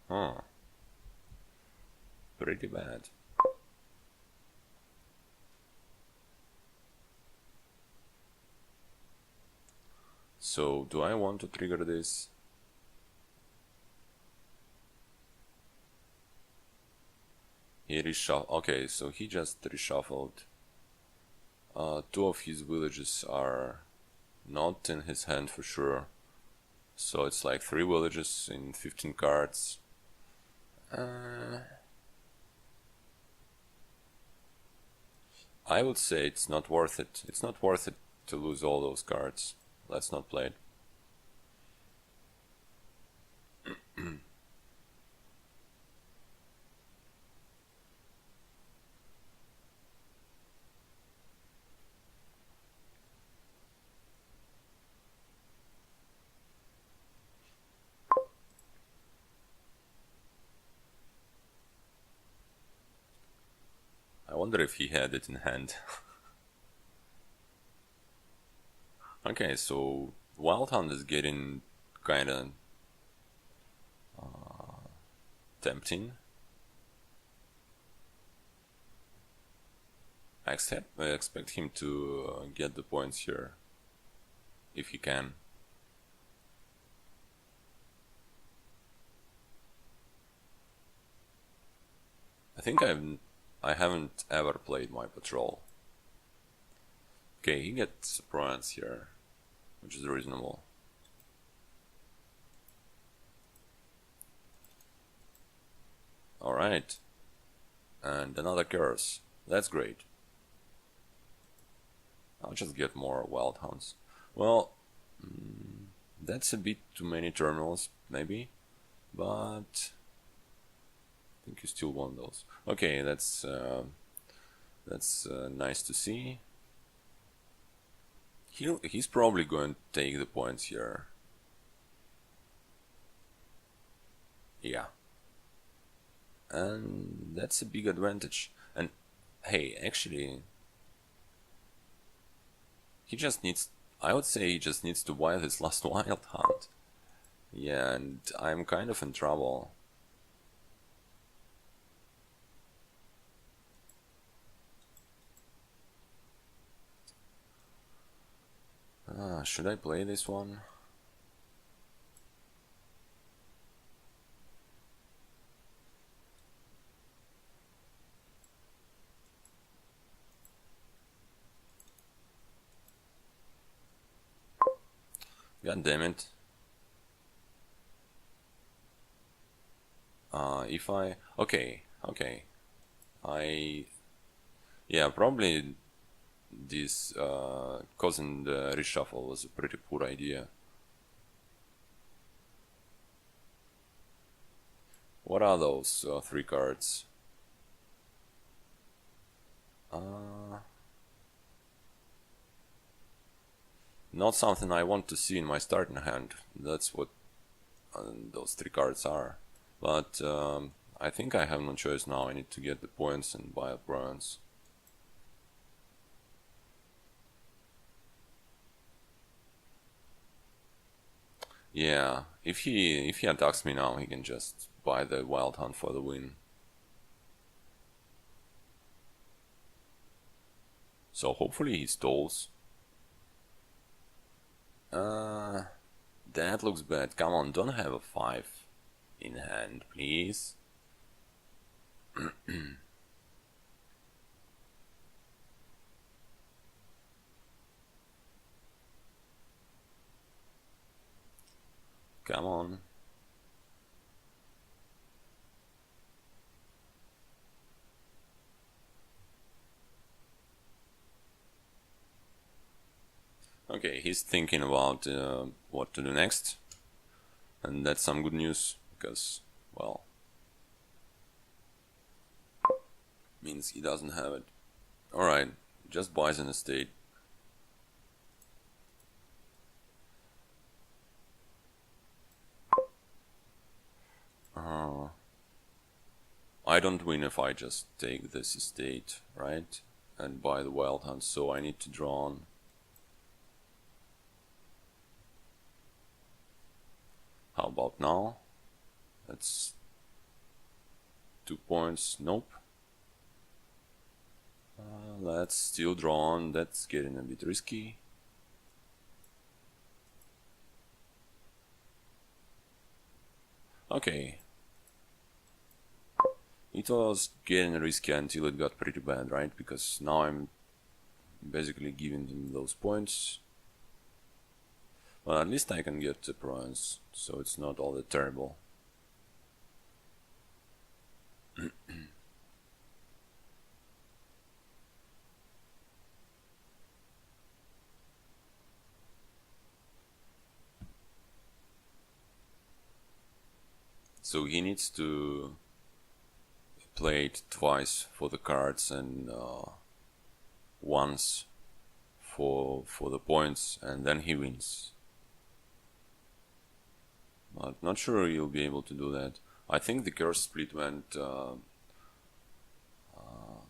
Huh. Pretty bad. So, do I want to trigger this? He reshuffled. Okay, so he just reshuffled. Two of his villages are not in his hand for sure. So it's like 3 villages in 15 cards. I would say it's not worth it. It's not worth it to lose all those cards. Let's not play it. I wonder if he had it in hand. Okay, so Wild Hunt is getting kinda tempting. I expect him to get the points here, if he can. I think I haven't ever played my patrol. Okay, he gets points here, which is reasonable. Alright. And another curse. That's great. I'll just get more wild hounds. Well, that's a bit too many terminals, maybe, but I think you still want those. Okay, that's nice to see. He's probably going to take the points here. Yeah. And that's a big advantage. And hey, actually, he just needs... I would say he just needs to wild his last wild hunt. Yeah, and I'm kind of in trouble. Should I play this one? God damn it. If I... Okay. Yeah, probably this causing the reshuffle was a pretty poor idea. What are those 3 cards? Not something I want to see in my starting hand. That's what those 3 cards are. But I think I have no choice now. I need to get the points and buy a bronze. Yeah, if he attacks me now, he can just buy the Wild Hunt for the win. So hopefully he stalls. That looks bad. Come on, don't have a 5 in hand, please. Come on. Okay, he's thinking about what to do next, and that's some good news, because, well, means he doesn't have it. Alright, just buys an estate. I don't win if I just take this estate, right? And buy the Wild Hunt, so I need to draw on. How about now? That's 2 points. Nope. Let's still draw on. That's getting a bit risky. Okay. It was getting risky until it got pretty bad, right? Because now I'm basically giving him those points. Well, at least I can get the bronze, so it's not all that terrible. So he needs to play it twice for the cards and once for the points, and then he wins. But not sure you'll be able to do that. I think the curse split went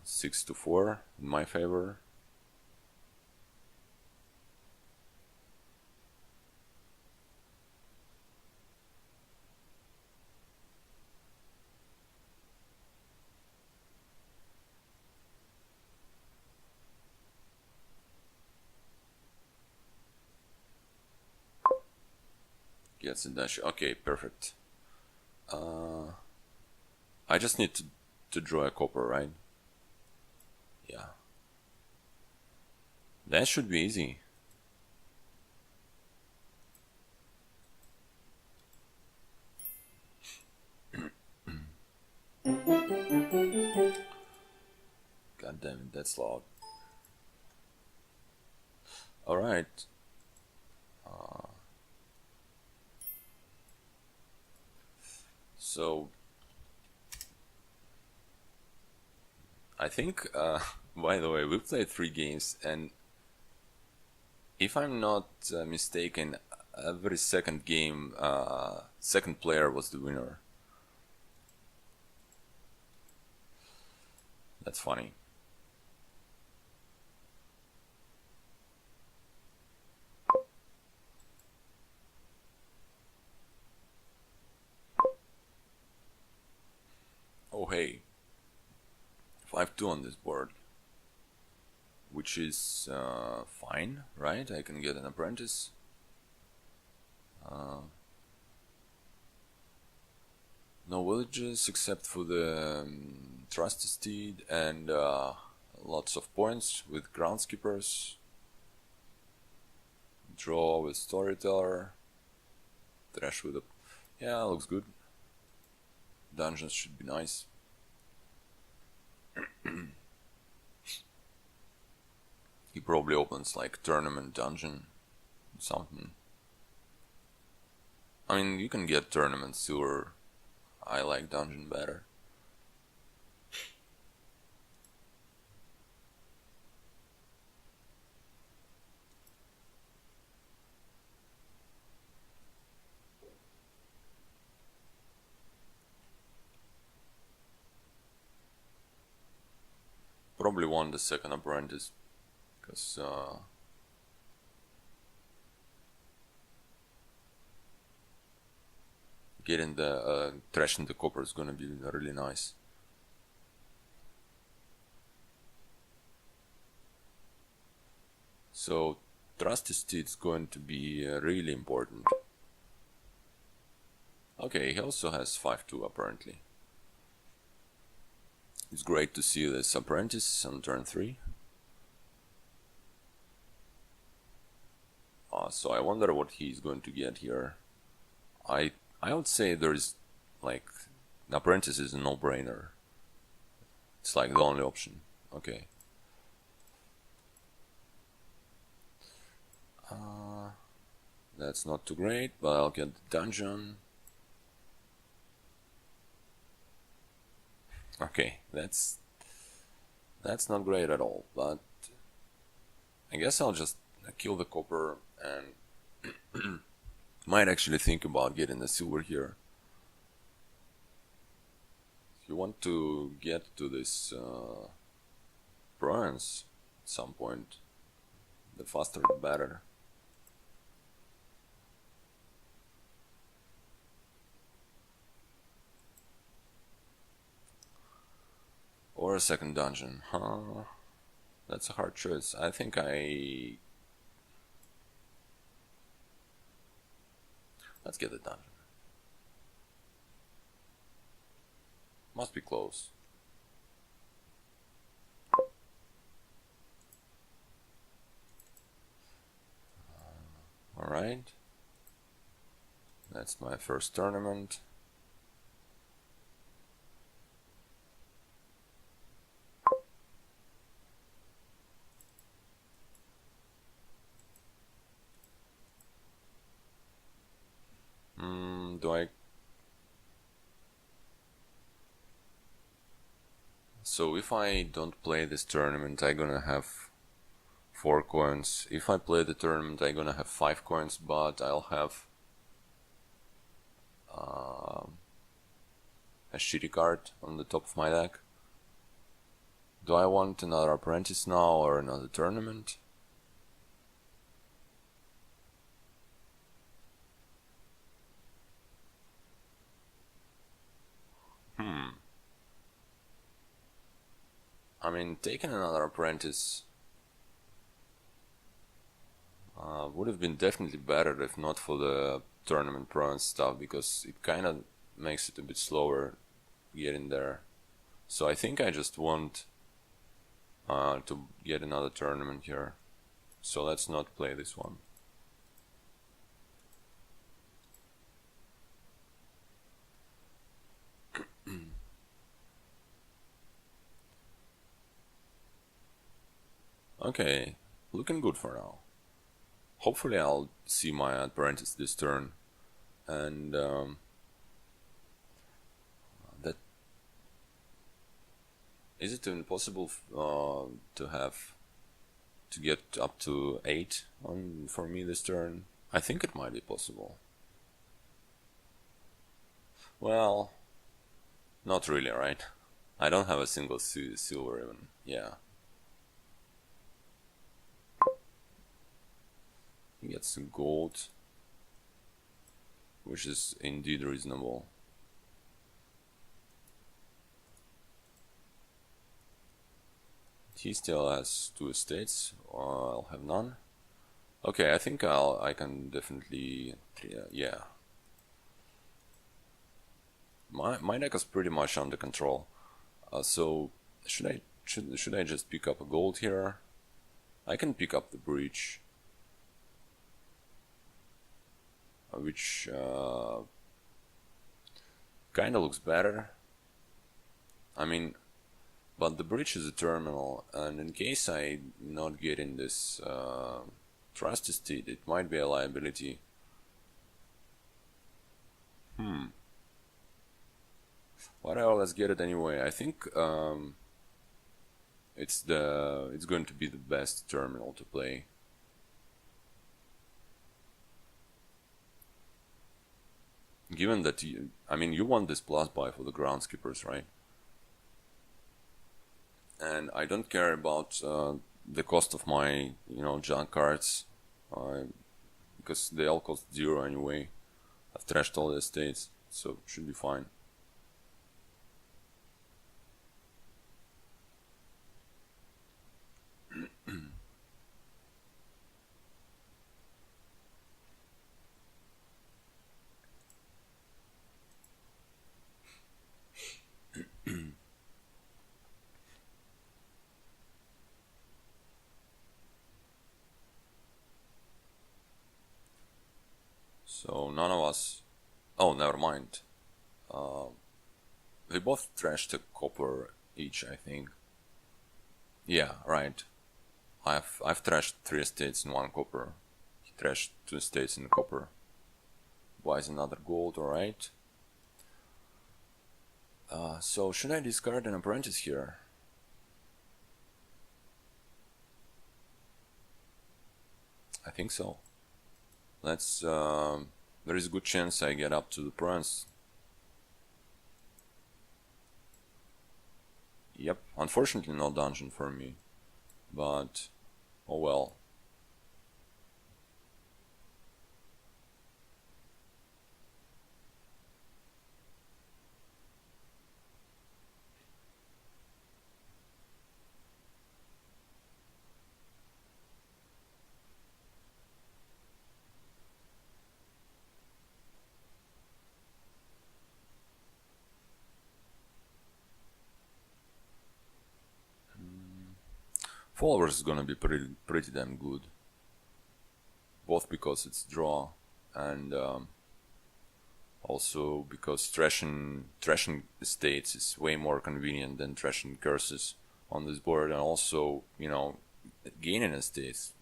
6-4 in my favor. Gets a dash. Okay, perfect. I just need to draw a copper, right? Yeah. That should be easy. God damn it, that's loud. Alright. So I think, by the way, we played 3 games, and if I'm not mistaken, every second game, second player was the winner. That's funny. Oh hey, 5-2 on this board, which is fine, right? I can get an apprentice. No villages except for the trusty steed, and lots of points with groundskeepers. Draw with storyteller. Trash with a... yeah, looks good. Dungeons should be nice. He probably opens like tournament dungeon, something. I mean, you can get tournament silver. I like dungeon better. Probably won the second apprentice, because getting the trashing the copper is gonna be really nice. So Trust is going to be really important. Okay, he also has 5-2 apparently. It's great to see this apprentice on turn 3. So I wonder what he's going to get here. I would say there's like the apprentice is a no-brainer. It's like the only option. Okay. That's not too great, but I'll get the dungeon. Okay, that's not great at all, but I guess I'll just kill the copper and might actually think about getting the silver here. If you want to get to this bronze at some point, the faster the better. Or a second dungeon, huh? That's a hard choice. I think let's get the dungeon. Must be close. Alright. That's my first tournament. So if I don't play this tournament, I'm gonna have 4 coins. If I play the tournament, I'm gonna have 5 coins, but I'll have a shitty card on the top of my deck. Do I want another apprentice now or another tournament? I mean, taking another apprentice would have been definitely better if not for the tournament bronze stuff, because it kind of makes it a bit slower getting there. So I think I just want to get another tournament here. So let's not play this one. Okay, looking good for now. Hopefully I'll see my apprentice this turn, and that is it even possible to get up to 8 for me this turn? I think it might be possible. Well, not really, right? I don't have a single silver even. Yeah. He gets some gold, which is indeed reasonable. He still has 2 estates. I'll have none. Okay, I think I can definitely, yeah. My deck is pretty much under control. So should I just pick up a gold here? I can pick up the breach, which kind of looks better. I mean, but the breach is a terminal, and in case I not getting this trust estate, it might be a liability. Whatever, let's get it anyway. I think it's going to be the best terminal to play. Given that you want this plus buy for the groundskeepers, right? And I don't care about the cost of my junk cards, because they all cost 0 anyway. I've trashed all the estates, so it should be fine. So none of us. Oh, never mind. We both trashed a copper each, I think. Yeah, right. I've trashed 3 estates in 1 copper. He trashed 2 estates in copper. Buys another gold, alright. So should I discard an apprentice here? I think so. Let's. There is a good chance I get up to the prince. Yep, unfortunately no dungeon for me, but oh well. Followers is gonna be pretty damn good, both because it's draw and also because trashing estates is way more convenient than trashing curses on this board, and also, you know, gaining estates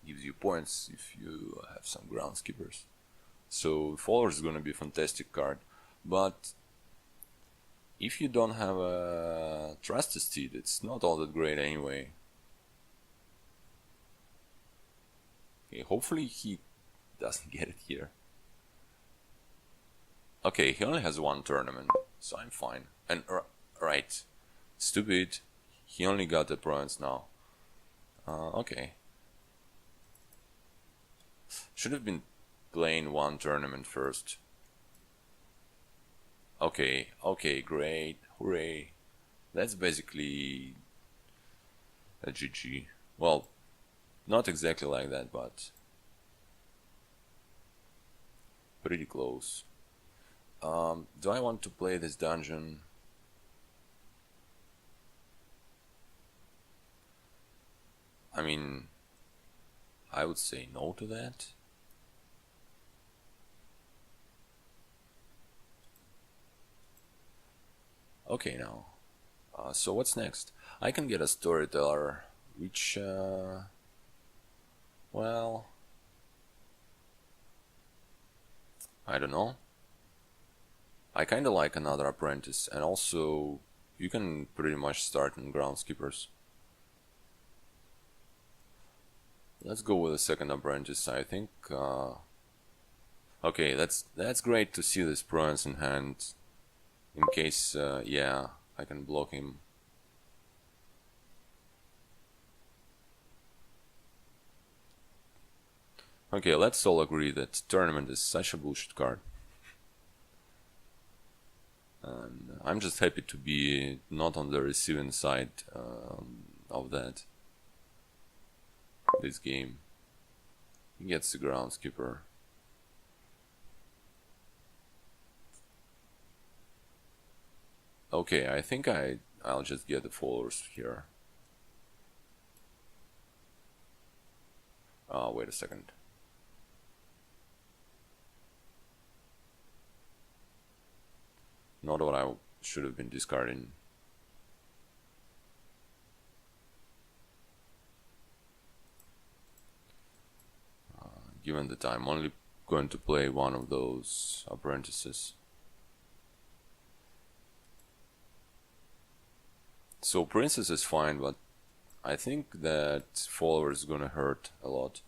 gives you points if you have some groundskeepers. So Followers is gonna be a fantastic card, but if you don't have a trust estate, it's not all that great anyway. Okay, hopefully he doesn't get it here. Okay, he only has 1 tournament, so I'm fine. And right, stupid, he only got the province now. Okay. Should have been playing 1 tournament first. Okay, great, hooray. That's basically a GG. Well, not exactly like that, but pretty close. Do I want to play this dungeon? I mean, I would say no to that. Okay, now. So what's next? I can get a storyteller, which, well, I don't know. I kinda like another apprentice, and also you can pretty much start in groundskeepers. Let's go with a second apprentice, I think. Okay, that's great to see this province in hand. In case, yeah, I can block him. Okay, let's all agree that tournament is such a bullshit card. And I'm just happy to be not on the receiving side of that. This game. He gets the groundskeeper. Okay, I think I'll just get the followers here. Wait a second. Not what I should have been discarding. Given that I'm only going to play 1 of those apprentices. So Princess is fine, but I think that Follower is gonna hurt a lot.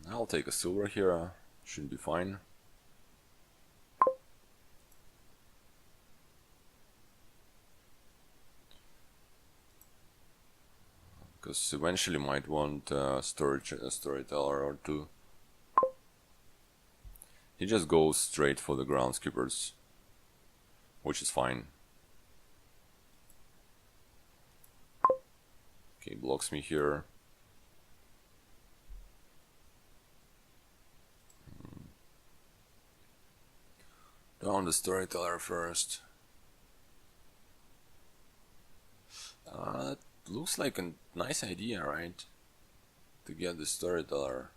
I'll take a silver here, should be fine. Because eventually might want a storyteller or 2. He just goes straight for the groundskeepers, which is fine. Okay, blocks me here. found the storyteller first. That looks like a nice idea, right? To get the storyteller.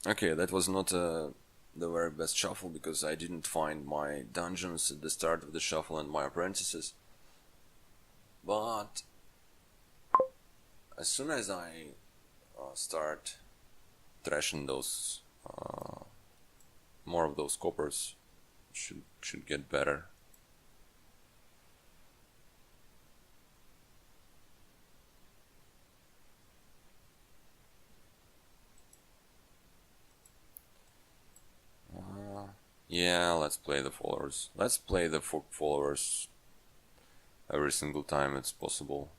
Okay, that was not the very best shuffle because I didn't find my dungeons at the start of the shuffle and my apprentices. But as soon as I start trashing those more of those coppers, should get better. Yeah, let's play the followers. Let's play the followers every single time it's possible.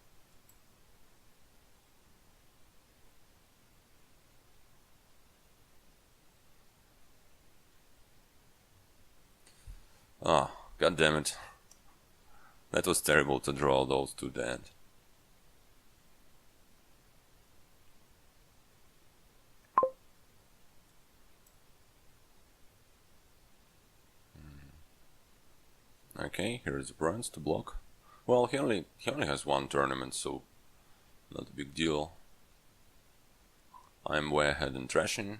Ah, god damn it. That was terrible to draw those two dead. Okay, here is the bronze to block. Well, he only has one tournament, so not a big deal. I'm way ahead in trashing.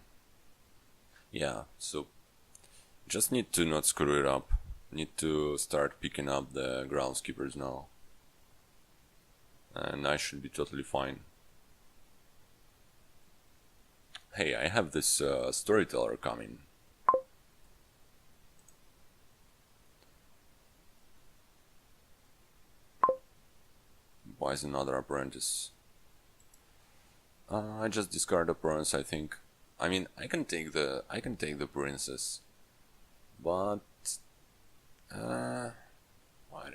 Yeah, so just need to not screw it up. Need to start picking up the groundskeepers now. And I should be totally fine. Hey, I have this storyteller coming. Buys another apprentice. I just discard apprentice, I think. I mean, I can take the princess, but what?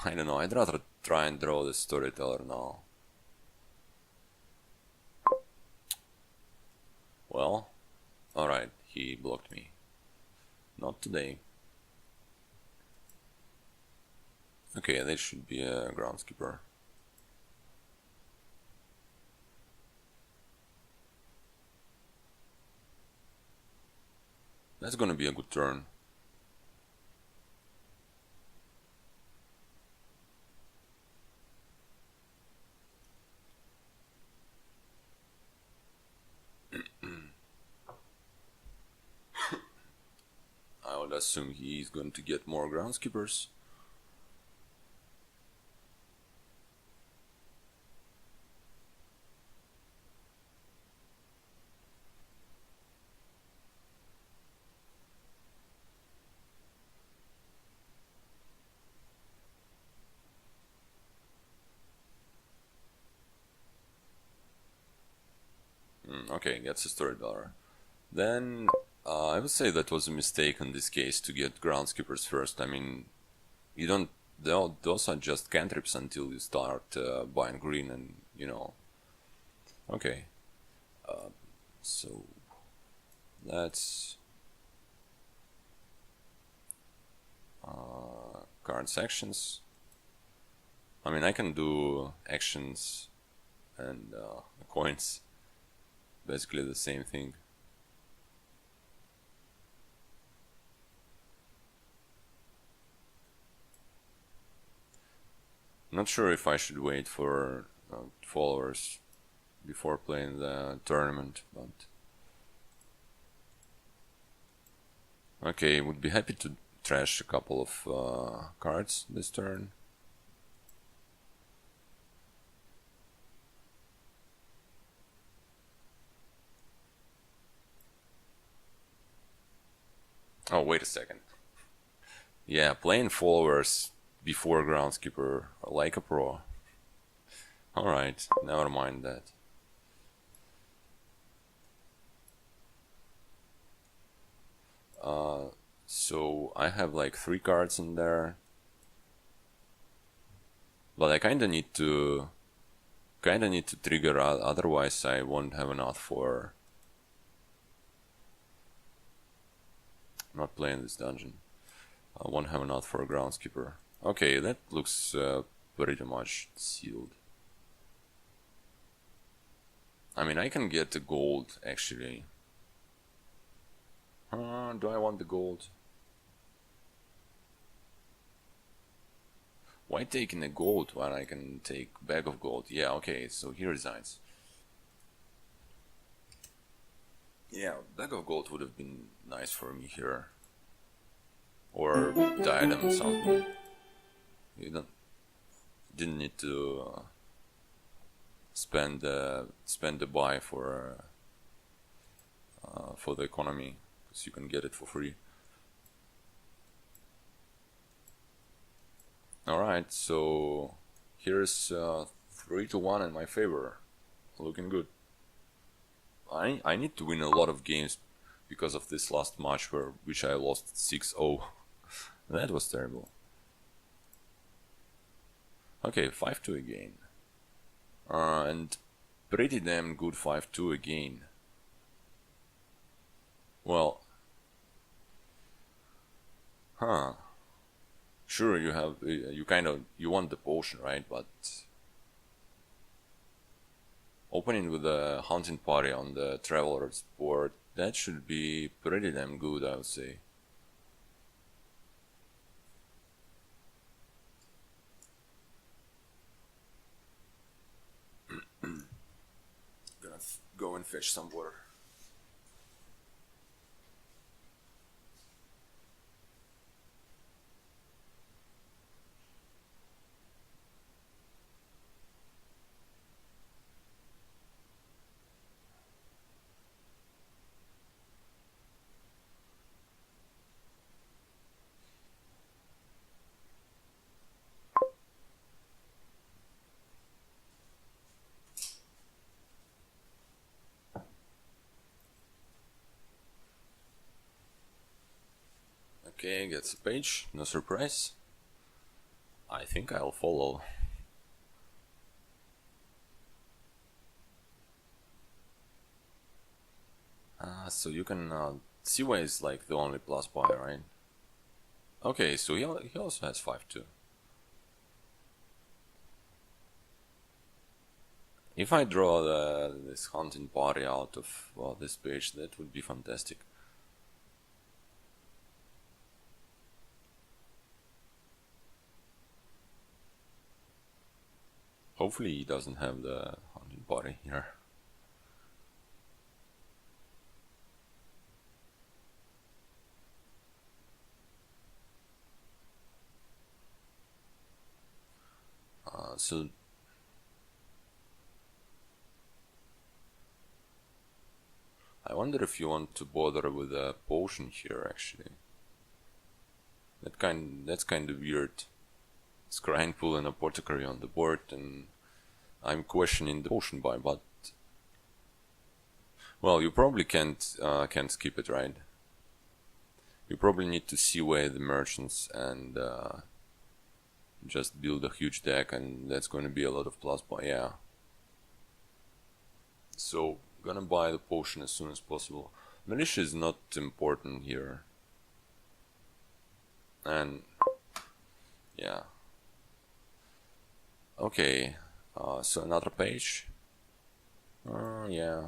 I don't know. I'd rather try and draw the storyteller now. Well, alright, he blocked me. Not today. Okay, this should be a groundskeeper. That's gonna be a good turn. I would assume he's going to get more groundskeepers. Okay, gets a storyteller. Then I would say that was a mistake in this case to get groundskeepers first. I mean, you don't. Those are just cantrips until you start buying green, and you know. Okay. So that's cards actions. I mean, I can do actions and coins. Basically the same thing. Not sure if I should wait for followers before playing the tournament, but okay, would be happy to trash a couple of cards this turn. Oh, wait a second. Yeah, playing followers before groundskeeper like a pro. Alright, never mind that. So I have like 3 cards in there, but I kinda need to trigger, otherwise I won't have enough for not playing this dungeon. I won't have enough for a groundskeeper. Okay, that looks pretty much sealed. I mean, I can get the gold actually. Do I want the gold? Why taking the gold when I can take bag of gold? Yeah, okay, so he resigns. Yeah, bag of gold would have been nice for me here. Or diadem something. You didn't need to spend the buy for the economy, because you can get it for free. Alright, so here's 3-1 in my favor. Looking good. I need to win a lot of games because of this last match which I lost 6-0. That was terrible. Okay, 5-2 again. And pretty damn good 5-2 again. Well, sure, you want the potion, right? But opening with a hunting party on the traveler's board, that should be pretty damn good, I would say. Gonna go and fetch some water. Okay, gets a page, no surprise. I think I'll follow. So you can Seaway is like the only plus buy, right? Okay, so he also has 5-2. If I draw this hunting party out of this page, that would be fantastic. Hopefully he doesn't have the hunting party here. So I wonder if you want to bother with a potion here actually. That's kind of weird. Scrying pool and apothecary on the board, and I'm questioning the potion buy, but well, you probably can't skip it, right? You probably need to seaway the merchants and just build a huge deck, and that's going to be a lot of plus buy, yeah. So, gonna buy the potion as soon as possible. Militia is not important here. And, yeah. Okay, so another page. Yeah.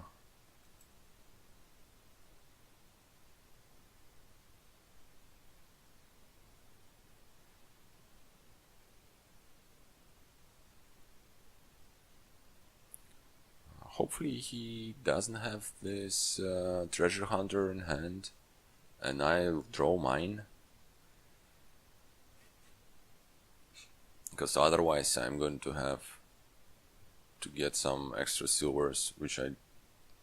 Hopefully he doesn't have this treasure hunter in hand, and I'll draw mine. Because otherwise I'm going to have to get some extra silvers, which I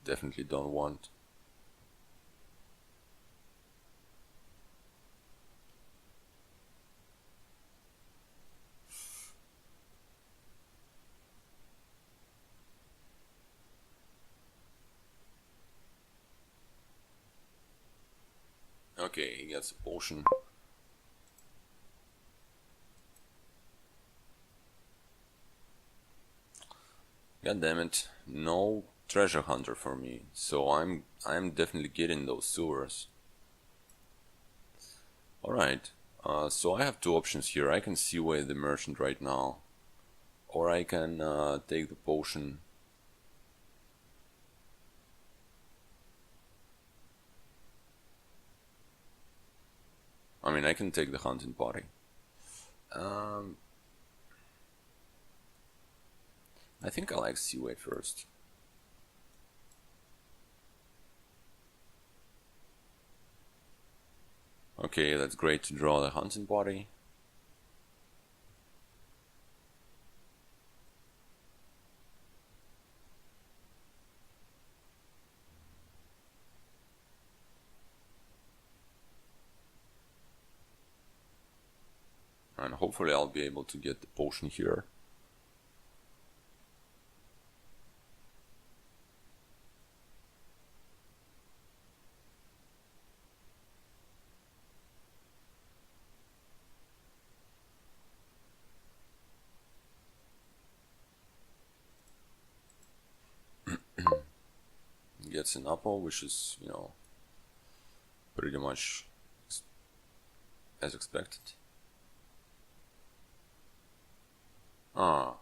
definitely don't want. Okay, he gets a potion. God damn it, no treasure hunter for me. So I'm definitely getting those silvers. Alright, so I have two options here. I can seaway the merchant right now, or I can take the potion. I mean, I can take the hunting party. I think I like Seaway first. Okay, that's great to draw the hunting party. And hopefully I'll be able to get the potion here. Gets an apple, which is, you know, pretty much as expected. Ah,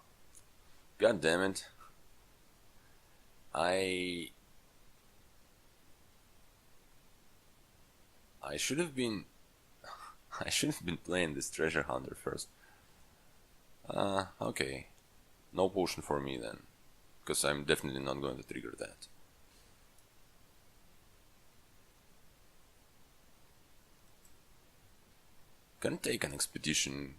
god damn it. I should have been I should have been playing this treasure hunter first. Okay. No potion for me then, because I'm definitely not going to trigger that. Can take an expedition,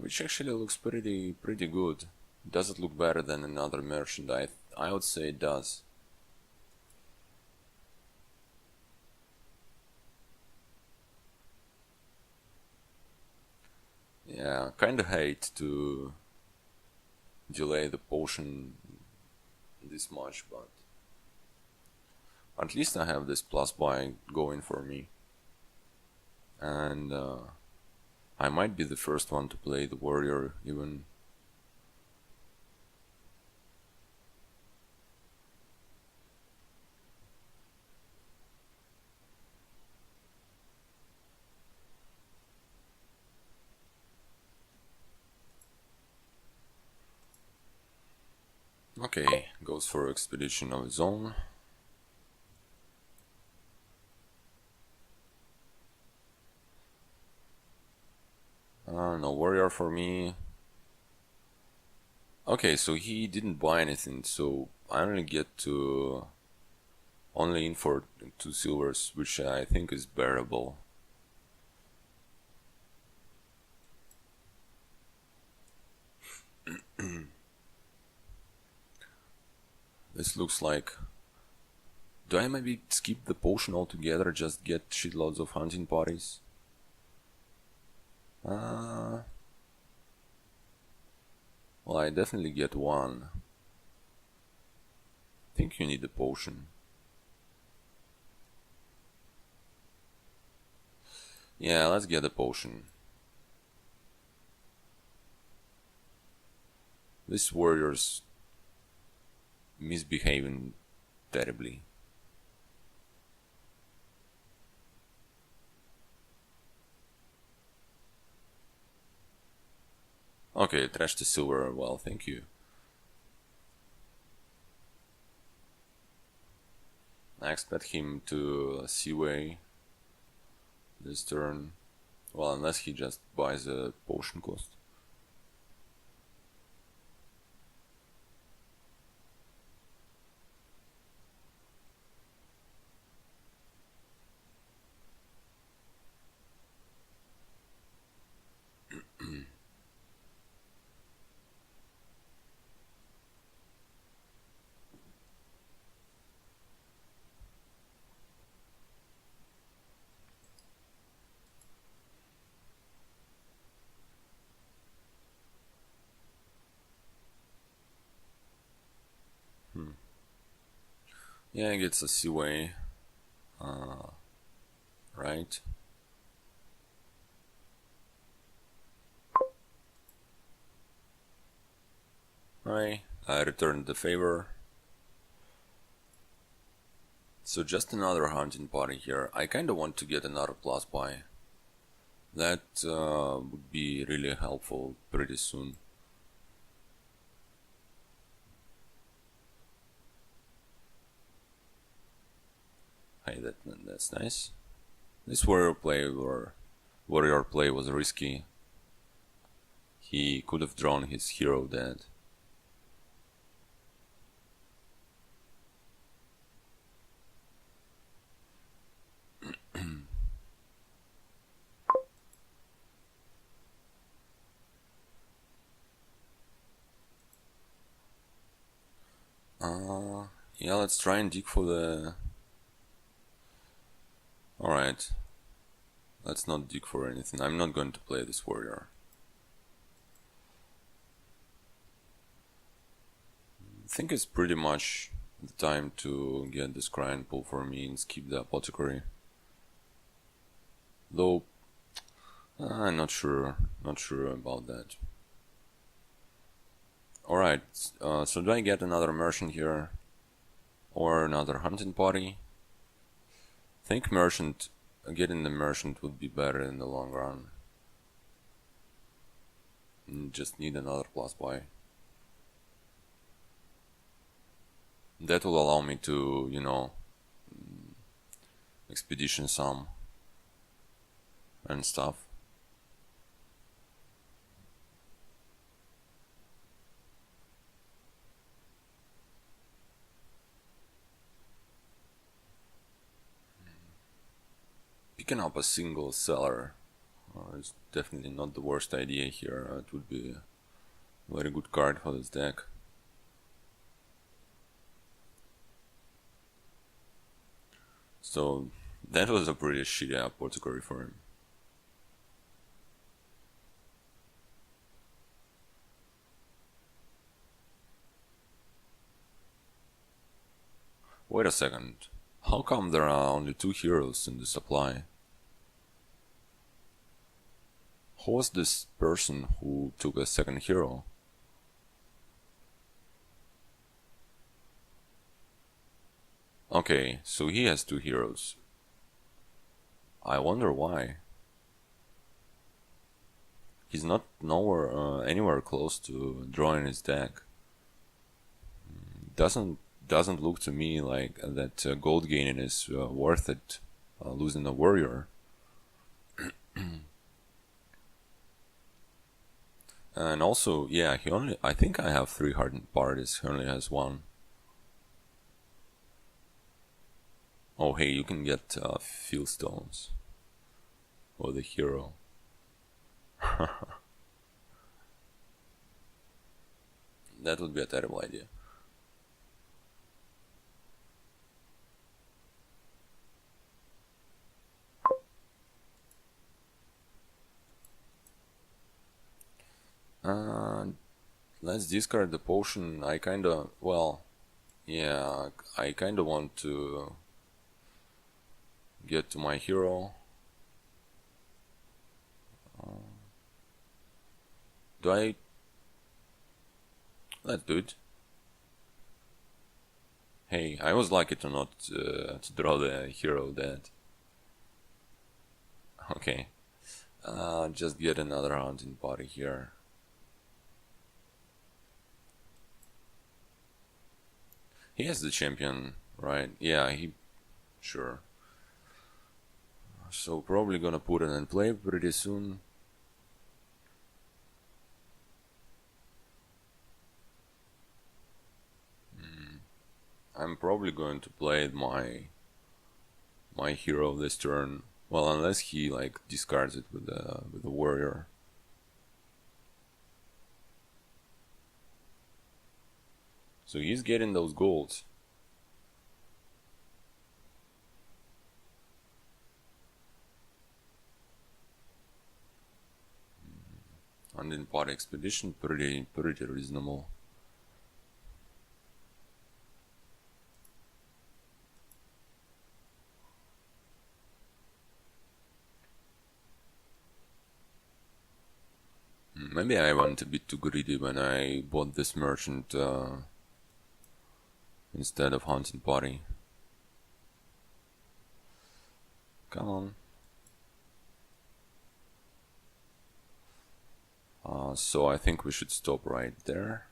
which actually looks pretty good. Does it look better than another merchant? I would say it does. Yeah, kinda hate to delay the potion this much, but at least I have this plus buy going for me. And I might be the first one to play the warrior even. Okay, goes for expedition of his own. No warrior for me. Okay, so he didn't buy anything, so I only get to only in for 2 silvers, which I think is bearable. This looks like... Do I maybe skip the potion altogether, just get shitloads of hunting parties? Well, I definitely get one. I think you need the potion. Yeah, let's get the potion. This warrior's misbehaving terribly. Okay, trash the silver, well, thank you. I expect him to seaway this turn. Well, unless he just buys a potion cost. Yeah, he gets a seaway. Right. Right, I returned the favor. So just another hunting party here. I kinda want to get another plus buy. That would be really helpful pretty soon. Okay, that's nice. This warrior play was risky. He could have drawn his hero dead. Yeah, let's try and dig for the... Alright. Let's not dig for anything. I'm not going to play this warrior. I think it's pretty much the time to get the scry and pull for me and skip the apothecary. Though, I'm not sure about that. Alright, so do I get another merchant here? Or another hunting party? I think getting the merchant would be better in the long run. Just need another plus buy. That will allow me to, you know, expedition some and stuff. Picking up a single seller is definitely not the worst idea here. It would be a very good card for this deck. So that was a pretty shitty apothecary for him. Wait a second. How come there are only 2 heroes in the supply? Who was this person who took a second hero? Okay, so he has 2 heroes. I wonder why. He's not anywhere close to drawing his deck. Doesn't look to me like that gold gaining is worth it, losing a warrior. And also, yeah, I think I have 3 hardened parties, he only has 1. Oh hey, you can get field stones for the hero. That would be a terrible idea. Let's discard the potion. I kinda want to get to my hero. Let's do it. Hey, I was lucky to not to draw the hero dead. Okay. Just get another hunting party here. He has the champion, right? Yeah, sure. So probably gonna put it in play pretty soon. I'm probably going to play my hero this turn. Well, unless he like discards it with the warrior. So he's getting those golds. And in party expedition, pretty reasonable. Maybe I went a bit too greedy when I bought this merchant instead of hunting party. Come on. So I think we should stop right there.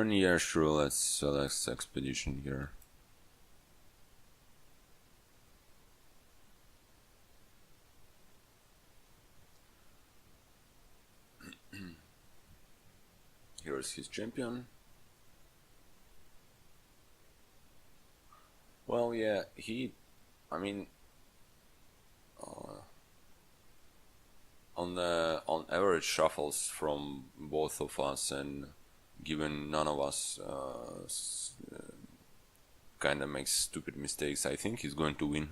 turn, yeah, sure, let's select expedition here. Here's his champion. Well, yeah, I mean, on average shuffles from both of us, and given none of us kind of makes stupid mistakes, I think he's going to win.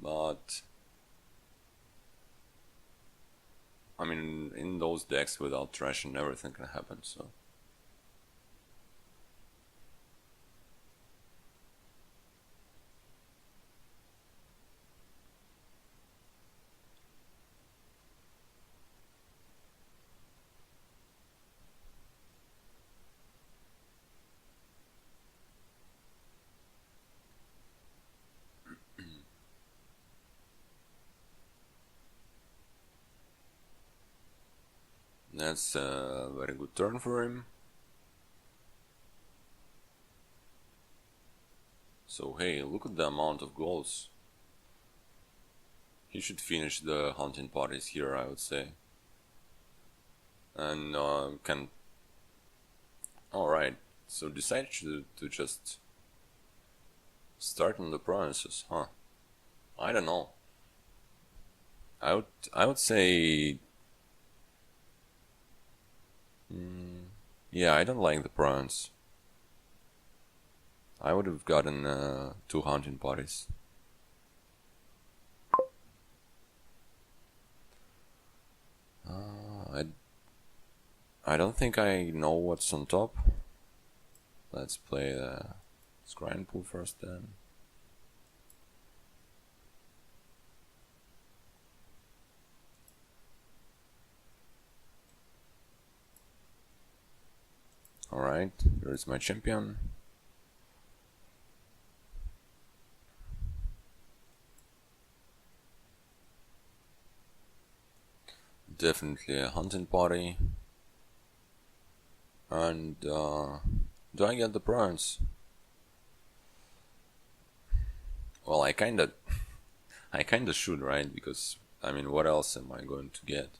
But I mean, in those decks without trashing, everything can happen, so. That's a very good turn for him. So hey, look at the amount of goals. He should finish the hunting parties here, I would say. And can... Alright, so decide to just start on the provinces, huh? I don't know. I would say... yeah, I don't like the province. I would have gotten 2 hunting parties. I don't think I know what's on top. Let's play the scrying pool first then. Alright, here's my champion. Definitely a hunting party. And do I get the prawns? Well, I kinda should, right? Because I mean, what else am I going to get?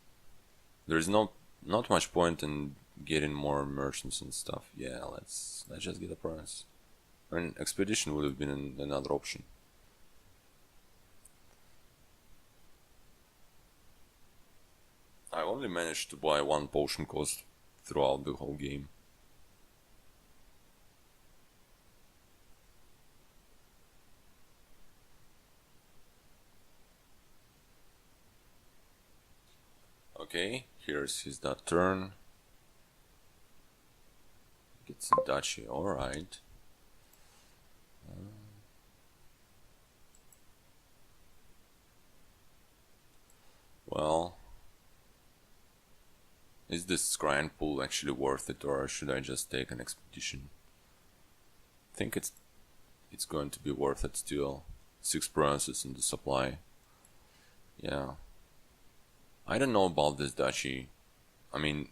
There's not much point in getting more merchants and stuff. Yeah, let's just get a prawns. I mean, expedition would have been another option. I only managed to buy 1 potion cost throughout the whole game. Okay, here's his that turn. Get some duchy, alright. Well, is this scrying pool actually worth it, or should I just take an expedition? I think it's going to be worth it still. 6 provinces in the supply. Yeah. I don't know about this duchy. I mean,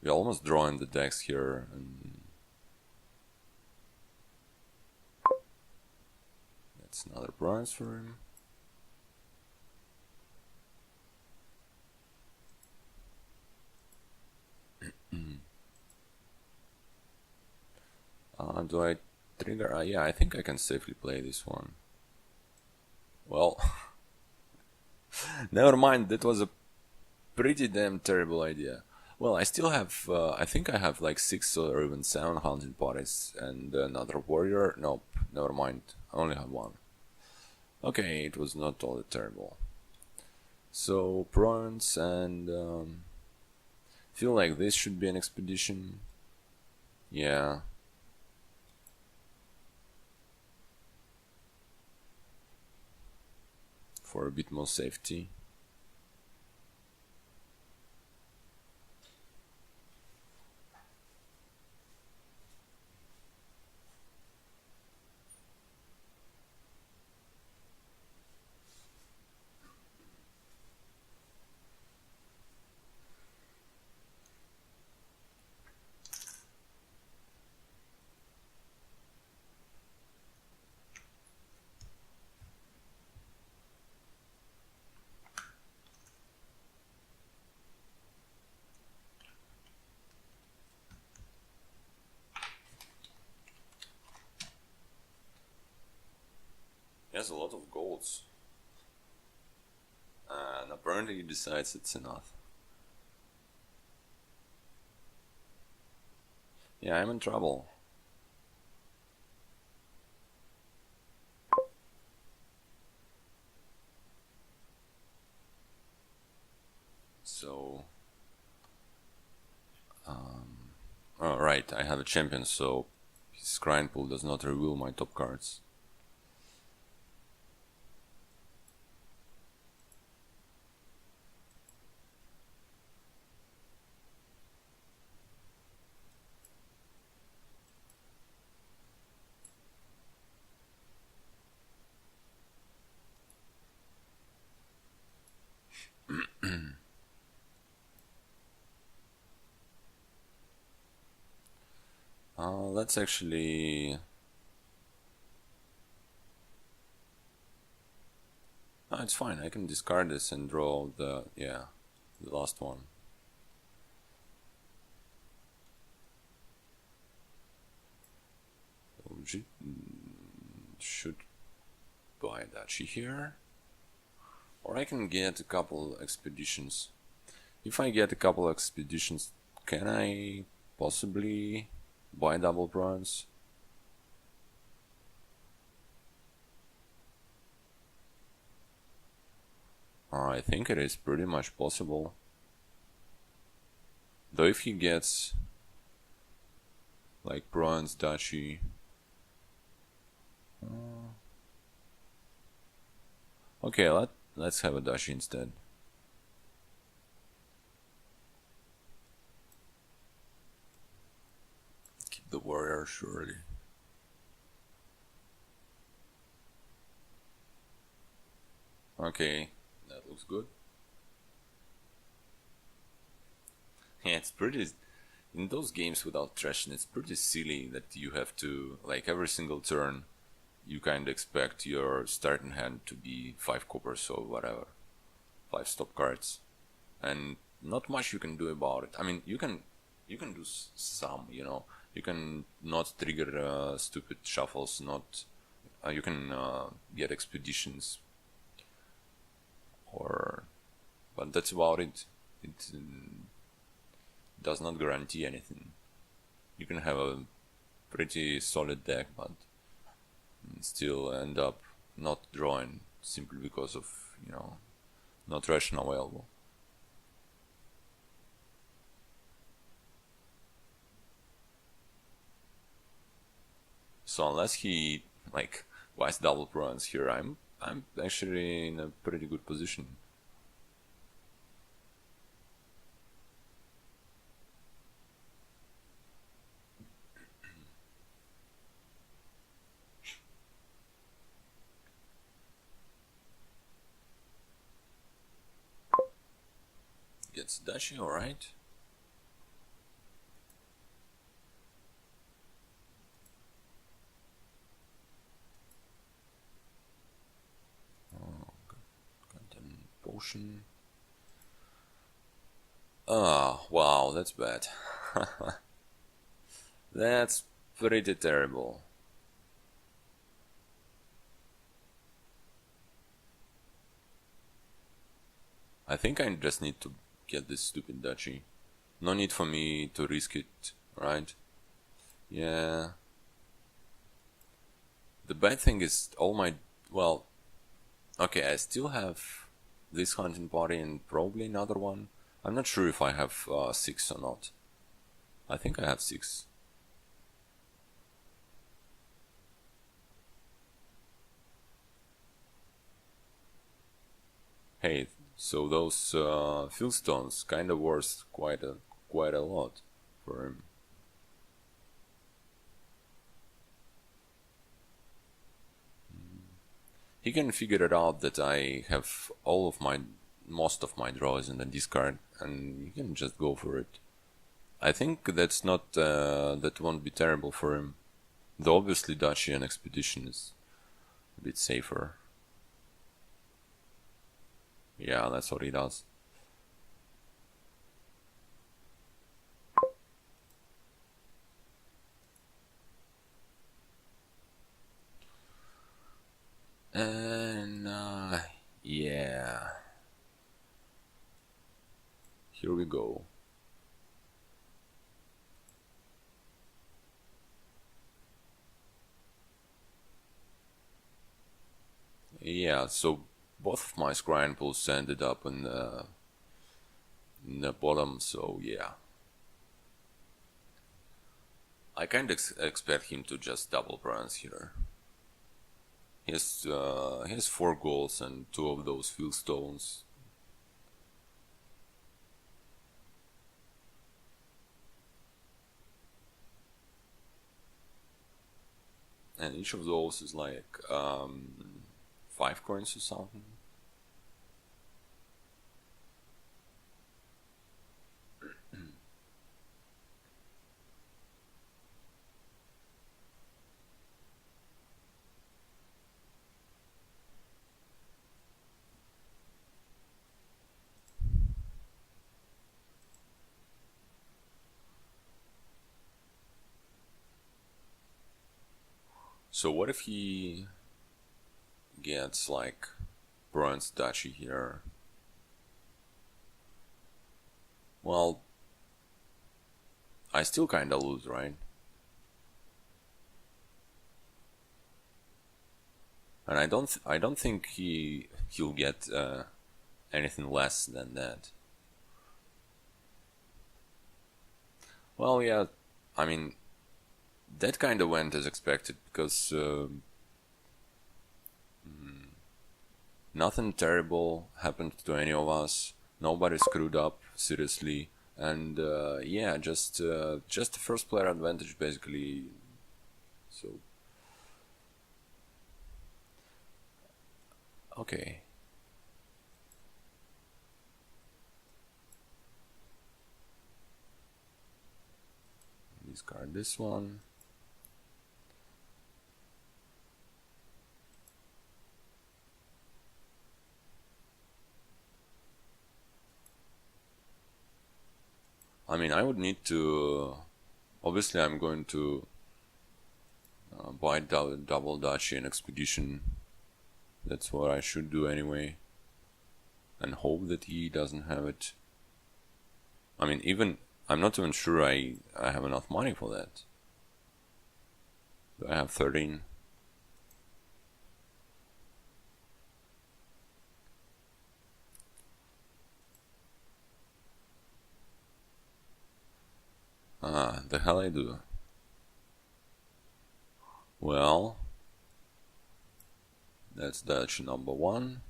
we're almost drawing the decks here, and that's another province for him. Do I trigger? Yeah, I think I can safely play this one. Well, never mind, that was a pretty damn terrible idea. Well, I still have, I think I have like 6 or even 7 hunting parties and another warrior. Nope, never mind, I only have 1. Okay, it was not all that terrible. So, prawns, and feel like this should be an expedition. Yeah. For a bit more safety. He has a lot of golds. And apparently he decides it's enough. Yeah, I'm in trouble. So, oh, right, I have a champion, so his grind pool does not reveal my top cards. Let's actually... Oh, it's fine, I can discard this and draw the last one. So, should buy Dachi here. Or I can get a couple expeditions. If I get a couple expeditions, can I possibly buy double bronze? I think it is pretty much possible. Though if he gets like bronze Dachi, okay, let's have a Dachi instead. Keep the warrior surely. Okay, that looks good. Yeah, it's pretty... In those games without Trashing, it's pretty silly that you have to, like, every single turn, you kind of expect your starting hand to be 5 coppers or whatever. 5 stop cards. And not much you can do about it. I mean, you can do some, you know. You can not trigger stupid shuffles, not... you can get expeditions. But that's about it. It does not guarantee anything. You can have a pretty solid deck, but still end up not drawing simply because of, you know, not ration available. So unless he like buys double bronze here, I'm actually in a pretty good position. Gets Dashi, alright. Content potion. Ah, wow, that's bad. That's pretty terrible. I think I just need to get this stupid Dachi. No need for me to risk it, right? Yeah. The bad thing is all my... Well, okay, I still have this hunting party and probably another one. I'm not sure if I have 6 or not. I think I have 6. Hey, so those fieldstones kinda worth quite a lot for him. He can figure it out that I have most of my draws in the discard, and he can just go for it. I think that's not that won't be terrible for him. Though obviously Dachi and Expedition is a bit safer. Yeah, that's what he does. And yeah, here we go. Yeah, so both of my scrying pulls ended up in the bottom, so yeah. I kind of expect him to just double bronze here. He has 4 goals and 2 of those field stones. And each of those is like 5 coins or something. So what if he gets like bronze duchy here? Well, I still kinda lose, right? And I don't think he'll get anything less than that. Well, yeah, I mean that kind of went as expected because nothing terrible happened to any of us. Nobody screwed up seriously, and yeah, just the first player advantage basically. So okay. Discard this one. I mean, I would need to. Obviously, I'm going to buy double duchy and expedition. That's what I should do anyway. And hope that he doesn't have it. I mean, even I'm not even sure I have enough money for that. Do I have 13? The hell I do. Well, that's Dutch number 1,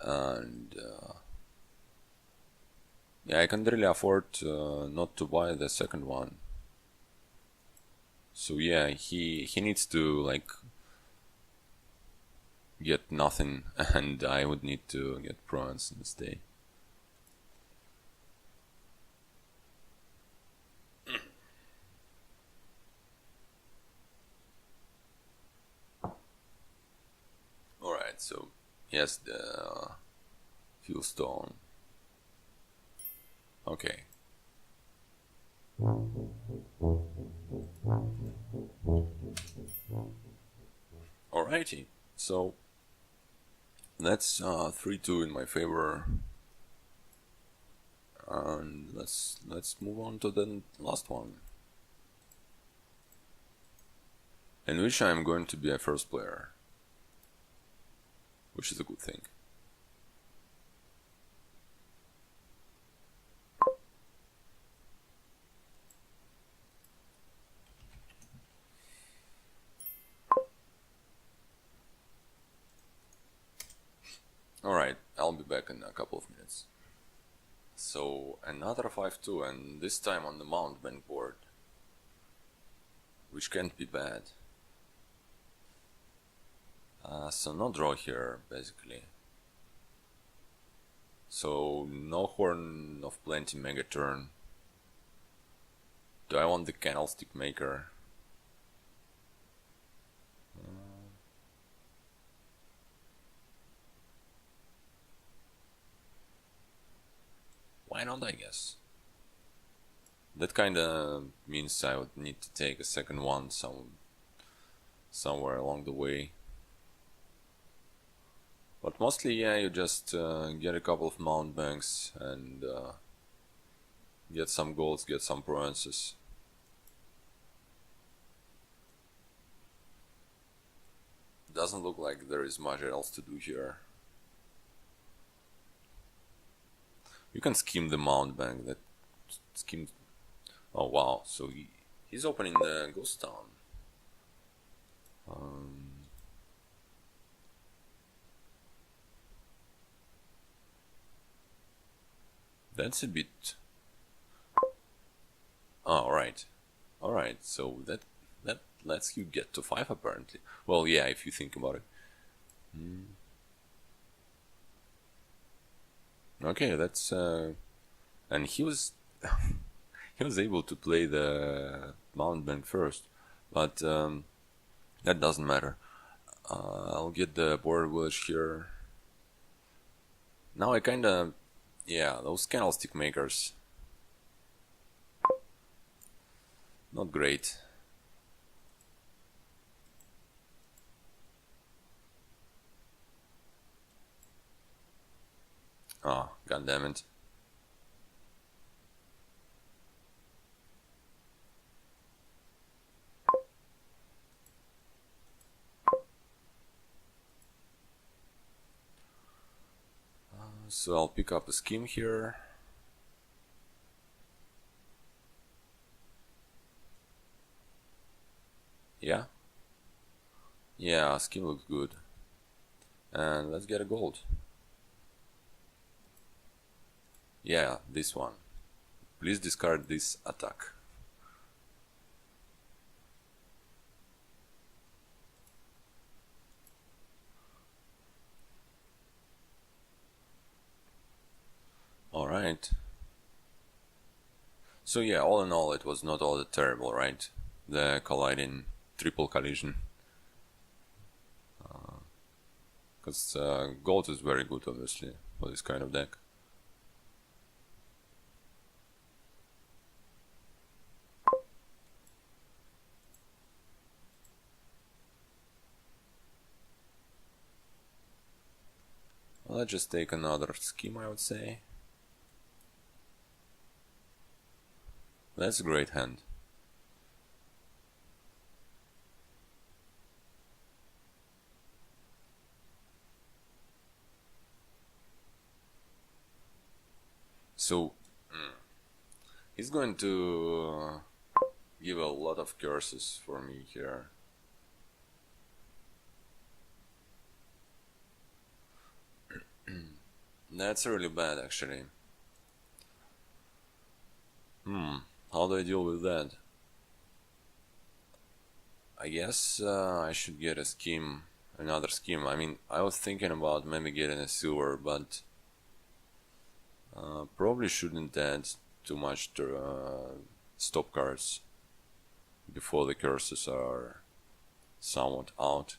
and yeah, I can really afford not to buy the second one. So yeah, he needs to like get nothing, and I would need to get bronze instead. Alright, so yes, the fuel stone. Okay. Alrighty, so that's 3-2 in my favor, and let's move on to the last one, in which I'm going to be a first player, which is a good thing. Alright, I'll be back in a couple of minutes. So another 5-2, and this time on the Mount Bank board, which can't be bad. So no draw here, basically. So no Horn of Plenty mega turn. Do I want the Candlestick Maker? Why not, I guess. That kinda means I would need to take a second one somewhere along the way. But mostly, yeah, you just get a couple of mount banks and get some golds, get some provinces. Doesn't look like there is much else to do here. You can scheme the mount bank. That scheme. Oh wow! So he's opening the ghost town. That's a bit. Oh, all right. So that lets you get to 5 apparently. Well, yeah, if you think about it. Okay, that's and he was he was able to play the mount bank first, but that doesn't matter. I'll get the border village here. Now I kinda, yeah, those candlestick makers, not great. Ah, god damn it. So I'll pick up a scheme here. Yeah? Yeah, scheme looks good. And let's get a gold. Yeah, this one. Please discard this attack. Alright. So yeah, all in all, it was not all that terrible, right? The colliding triple collision. Because gold is very good, obviously, for this kind of deck. Well, let's just take another scheme, I would say. That's a great hand. So, he's going to give a lot of curses for me here. That's really bad, actually. How do I deal with that? I guess I should get a scheme, another scheme. I mean, I was thinking about maybe getting a silver, but probably shouldn't add too much to stop cards before the curses are somewhat out.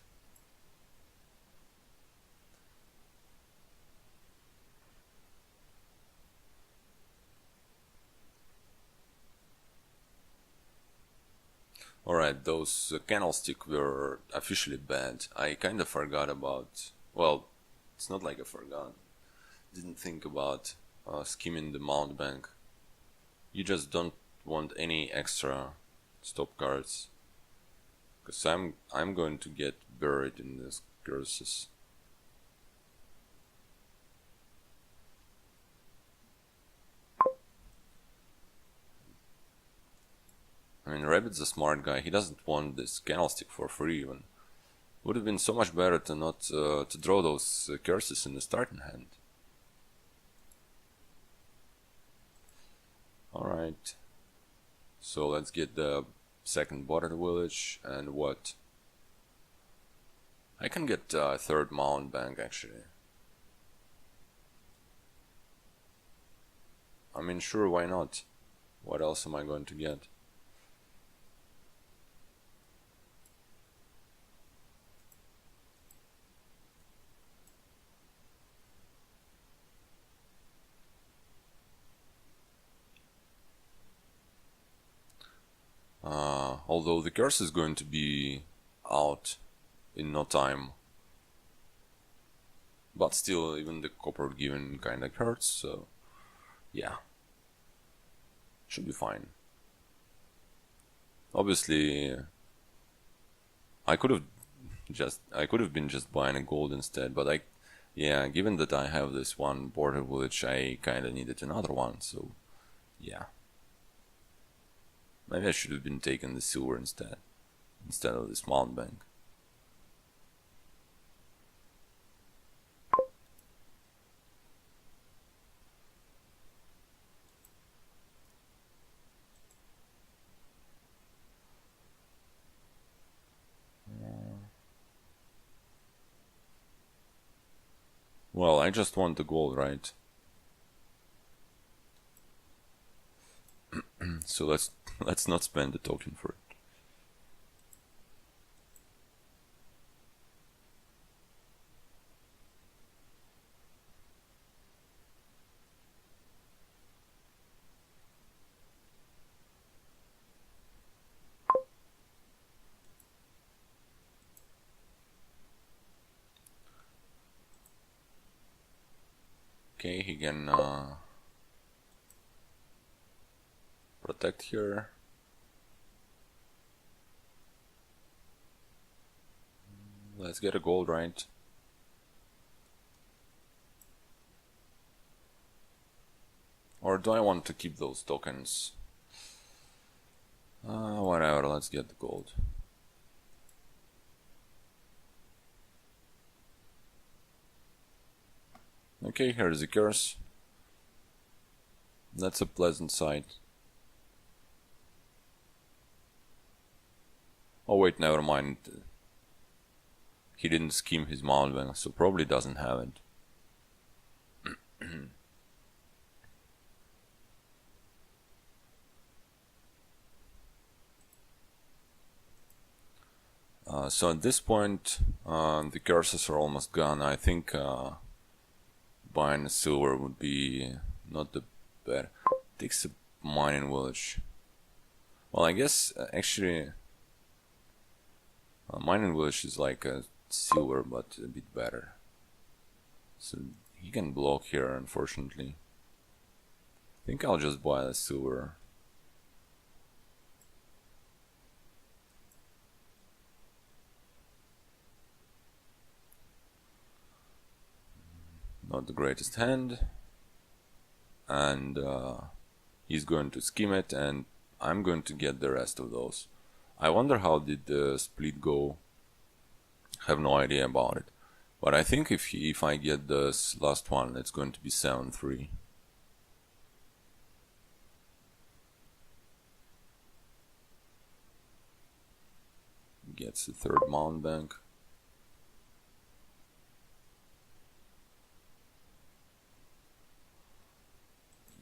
Alright, those candlestick were officially banned. I kinda forgot about. Well, it's not like I forgot. Didn't think about skimming the mount bank. You just don't want any extra stop cards. Because I'm going to get buried in these curses. I mean, Rabid's a smart guy. He doesn't want this candlestick for free even. Would have been so much better to not to draw those curses in the starting hand. Alright. So let's get the second border village and what? I can get a third mount bank actually. I mean, sure, why not? What else am I going to get? Although the curse is going to be out in no time. but still, even the copper given kinda hurts, so yeah, should be fine. Obviously, I could have been just buying a gold instead, but yeah, given that I have this one border village, I kinda needed another one, so yeah. Maybe I should have been taking the silver instead of this mountain bank. Well, I just want the gold, right? So let's not spend the token for it. Okay, he can protect here. Let's get a gold, right? Or do I want to keep those tokens? Whatever, let's get the gold. Okay, here's the curse. That's a pleasant sight. Oh wait, never mind. He didn't scheme his mountain, so probably doesn't have it. So at this point, the curses are almost gone. I think buying a silver would be not the best. Takes a mining village. Well, I guess actually mining village is like a silver, but a bit better. So he can block here, unfortunately. I think I'll just buy the silver. Not the greatest hand, and he's going to scheme it, and I'm going to get the rest of those. I wonder how did the split go. Have no idea about it, but I think if I get this last one, it's going to be 7-3. Gets the third mountain bank.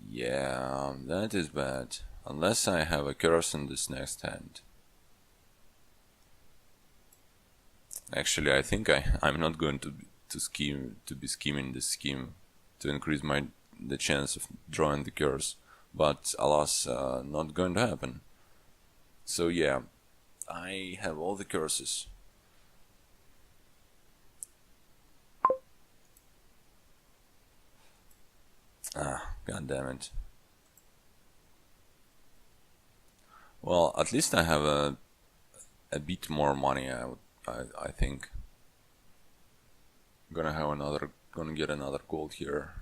Yeah, that is bad. Unless I have a curse in this next hand. Actually, I think I'm not going to be scheming this scheme to increase the chance of drawing the curse, but alas, not going to happen. So yeah, I have all the curses. God damn it. Well, at least I have a bit more money. I think. Gonna get another gold here.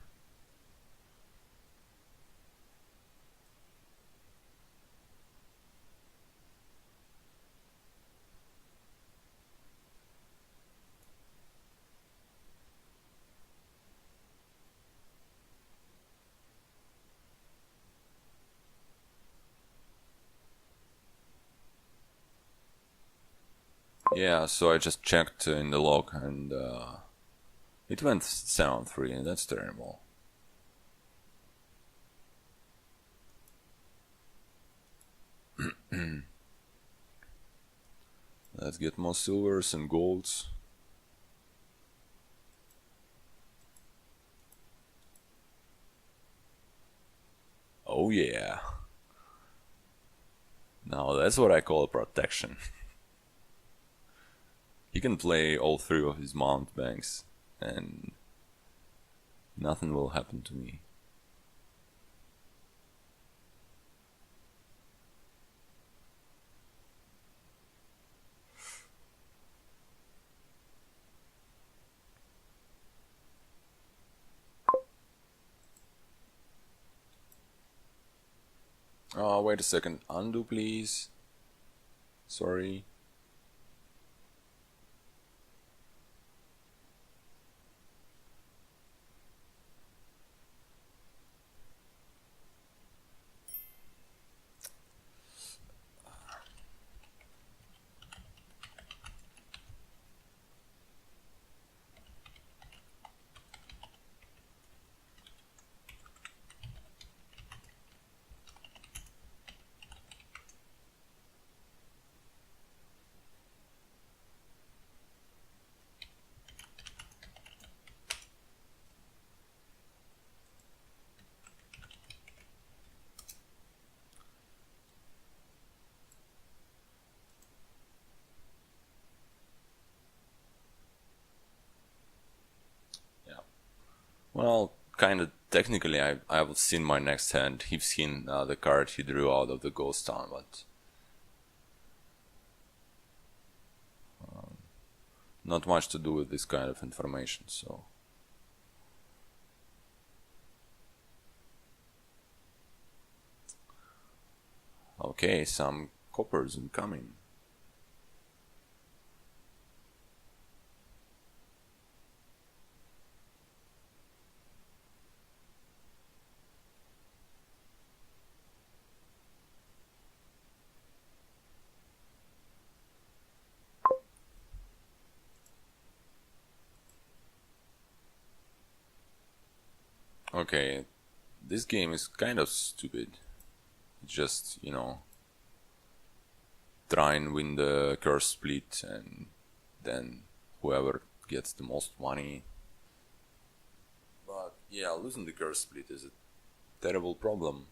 Yeah, so I just checked in the log and it went 7-3, and that's terrible. Let's get more silvers and golds. Oh yeah. Now that's what I call protection. He can play all three of his mount banks, and nothing will happen to me. Oh, wait a second. Undo, please. Sorry. Well, kind of technically, I've seen my next hand. He's seen the card he drew out of the ghost town, but not much to do with this kind of information. So okay, some coppers incoming. Okay, this game is kind of stupid. Just, try and win the curse split, and then whoever gets the most money. But yeah, losing the curse split is a terrible problem.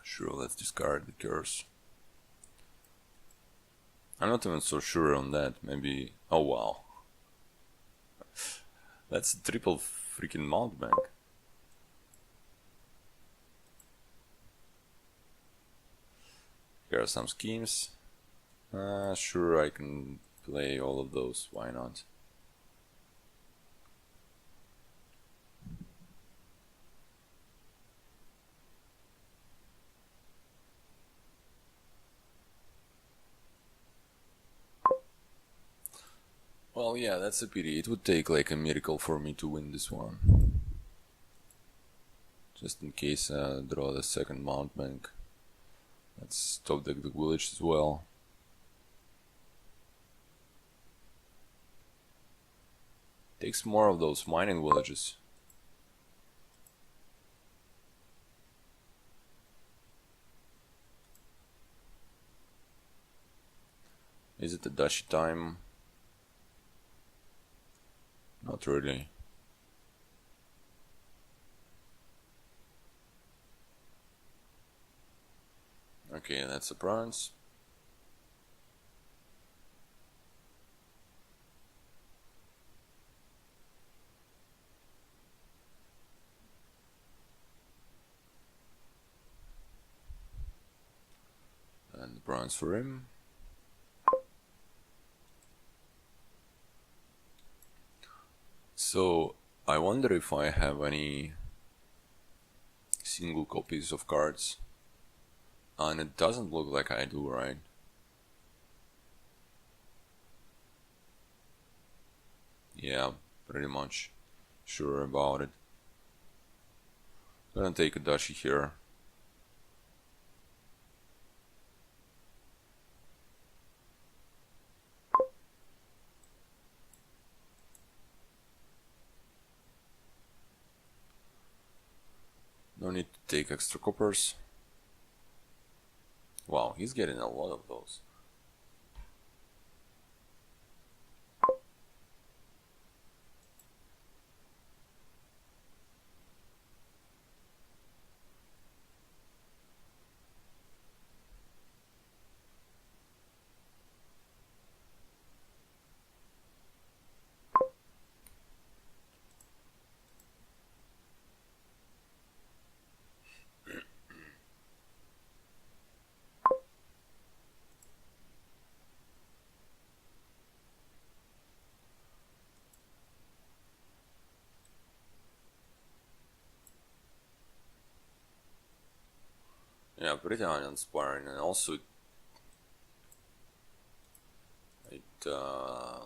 Sure, let's discard the curse. I'm not even so sure on that. Maybe. Oh wow. That's a triple freaking mount bank. Here are some schemes. Sure, I can play all of those. Why not? Well, yeah, that's a pity. It would take like a miracle for me to win this one. Just in case I draw the second mount bank. Let's top deck the village as well. Takes more of those mining villages. Is it the dashi time? Not really. Okay, that's a bronze. And bronze for him. So, I wonder if I have any single copies of cards. And it doesn't look like I do, right? Yeah, pretty much sure about it. Gonna take a dashi here. No need to take extra coppers. Wow, he's getting a lot of those. Yeah, pretty uninspiring, and also it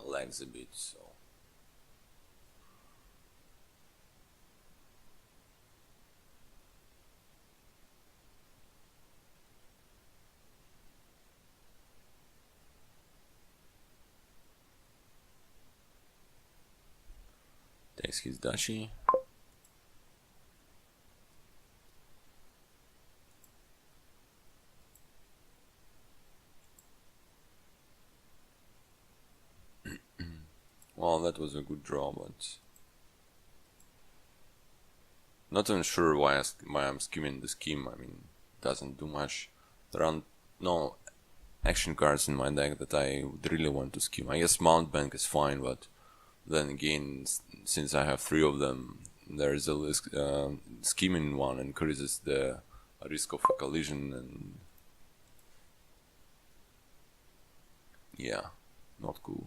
lags a bit. So takes his dashi. Well, that was a good draw, but not even sure why I'm skimming the scheme. I mean, it doesn't do much. There are no action cards in my deck that I would really want to skim. I guess Mount Bank is fine, but then again, since I have 3 of them, there is a skimming one increases the risk of a collision, and yeah, not cool.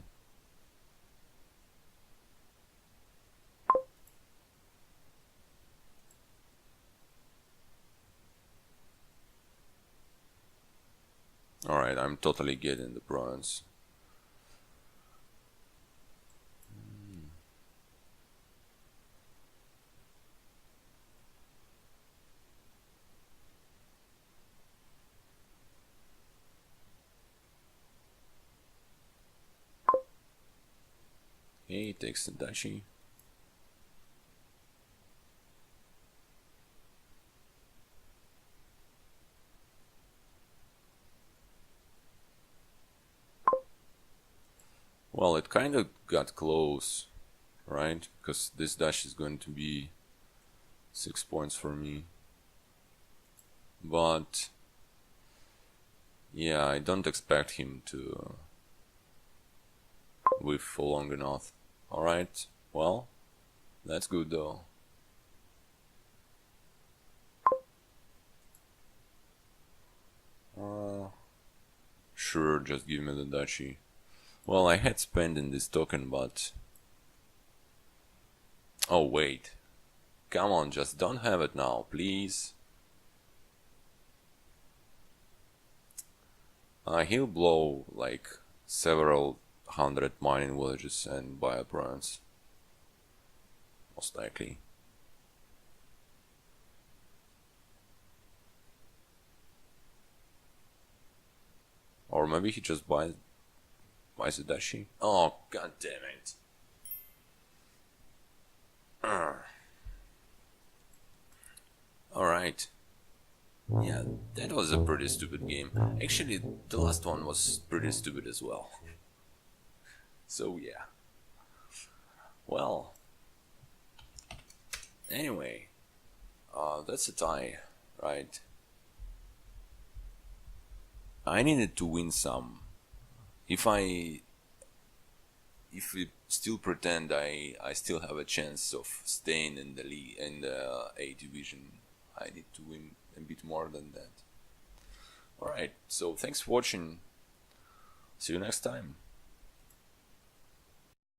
Alright, I'm totally getting the bronze. Okay, he takes the dashi. Well, it kind of got close, right? Because this dash is going to be 6 points for me. But yeah, I don't expect him to whiff for long enough. Alright, well, that's good though. Sure, just give me the dashi. Well, I had spent in this token, but... Oh, wait. Come on, just don't have it now, please. He'll blow, like, several hundred mining villages and buy a bronze. Most likely. Or maybe he just buys a dashi. Oh, god damn it. Alright. Yeah, that was a pretty stupid game. Actually, the last one was pretty stupid as well. So yeah. Well. Anyway. That's a tie, right? I needed to win some. If we still pretend I still have a chance of staying in the league, in the A division, I need to win a bit more than that. Alright, so thanks for watching. See you next time.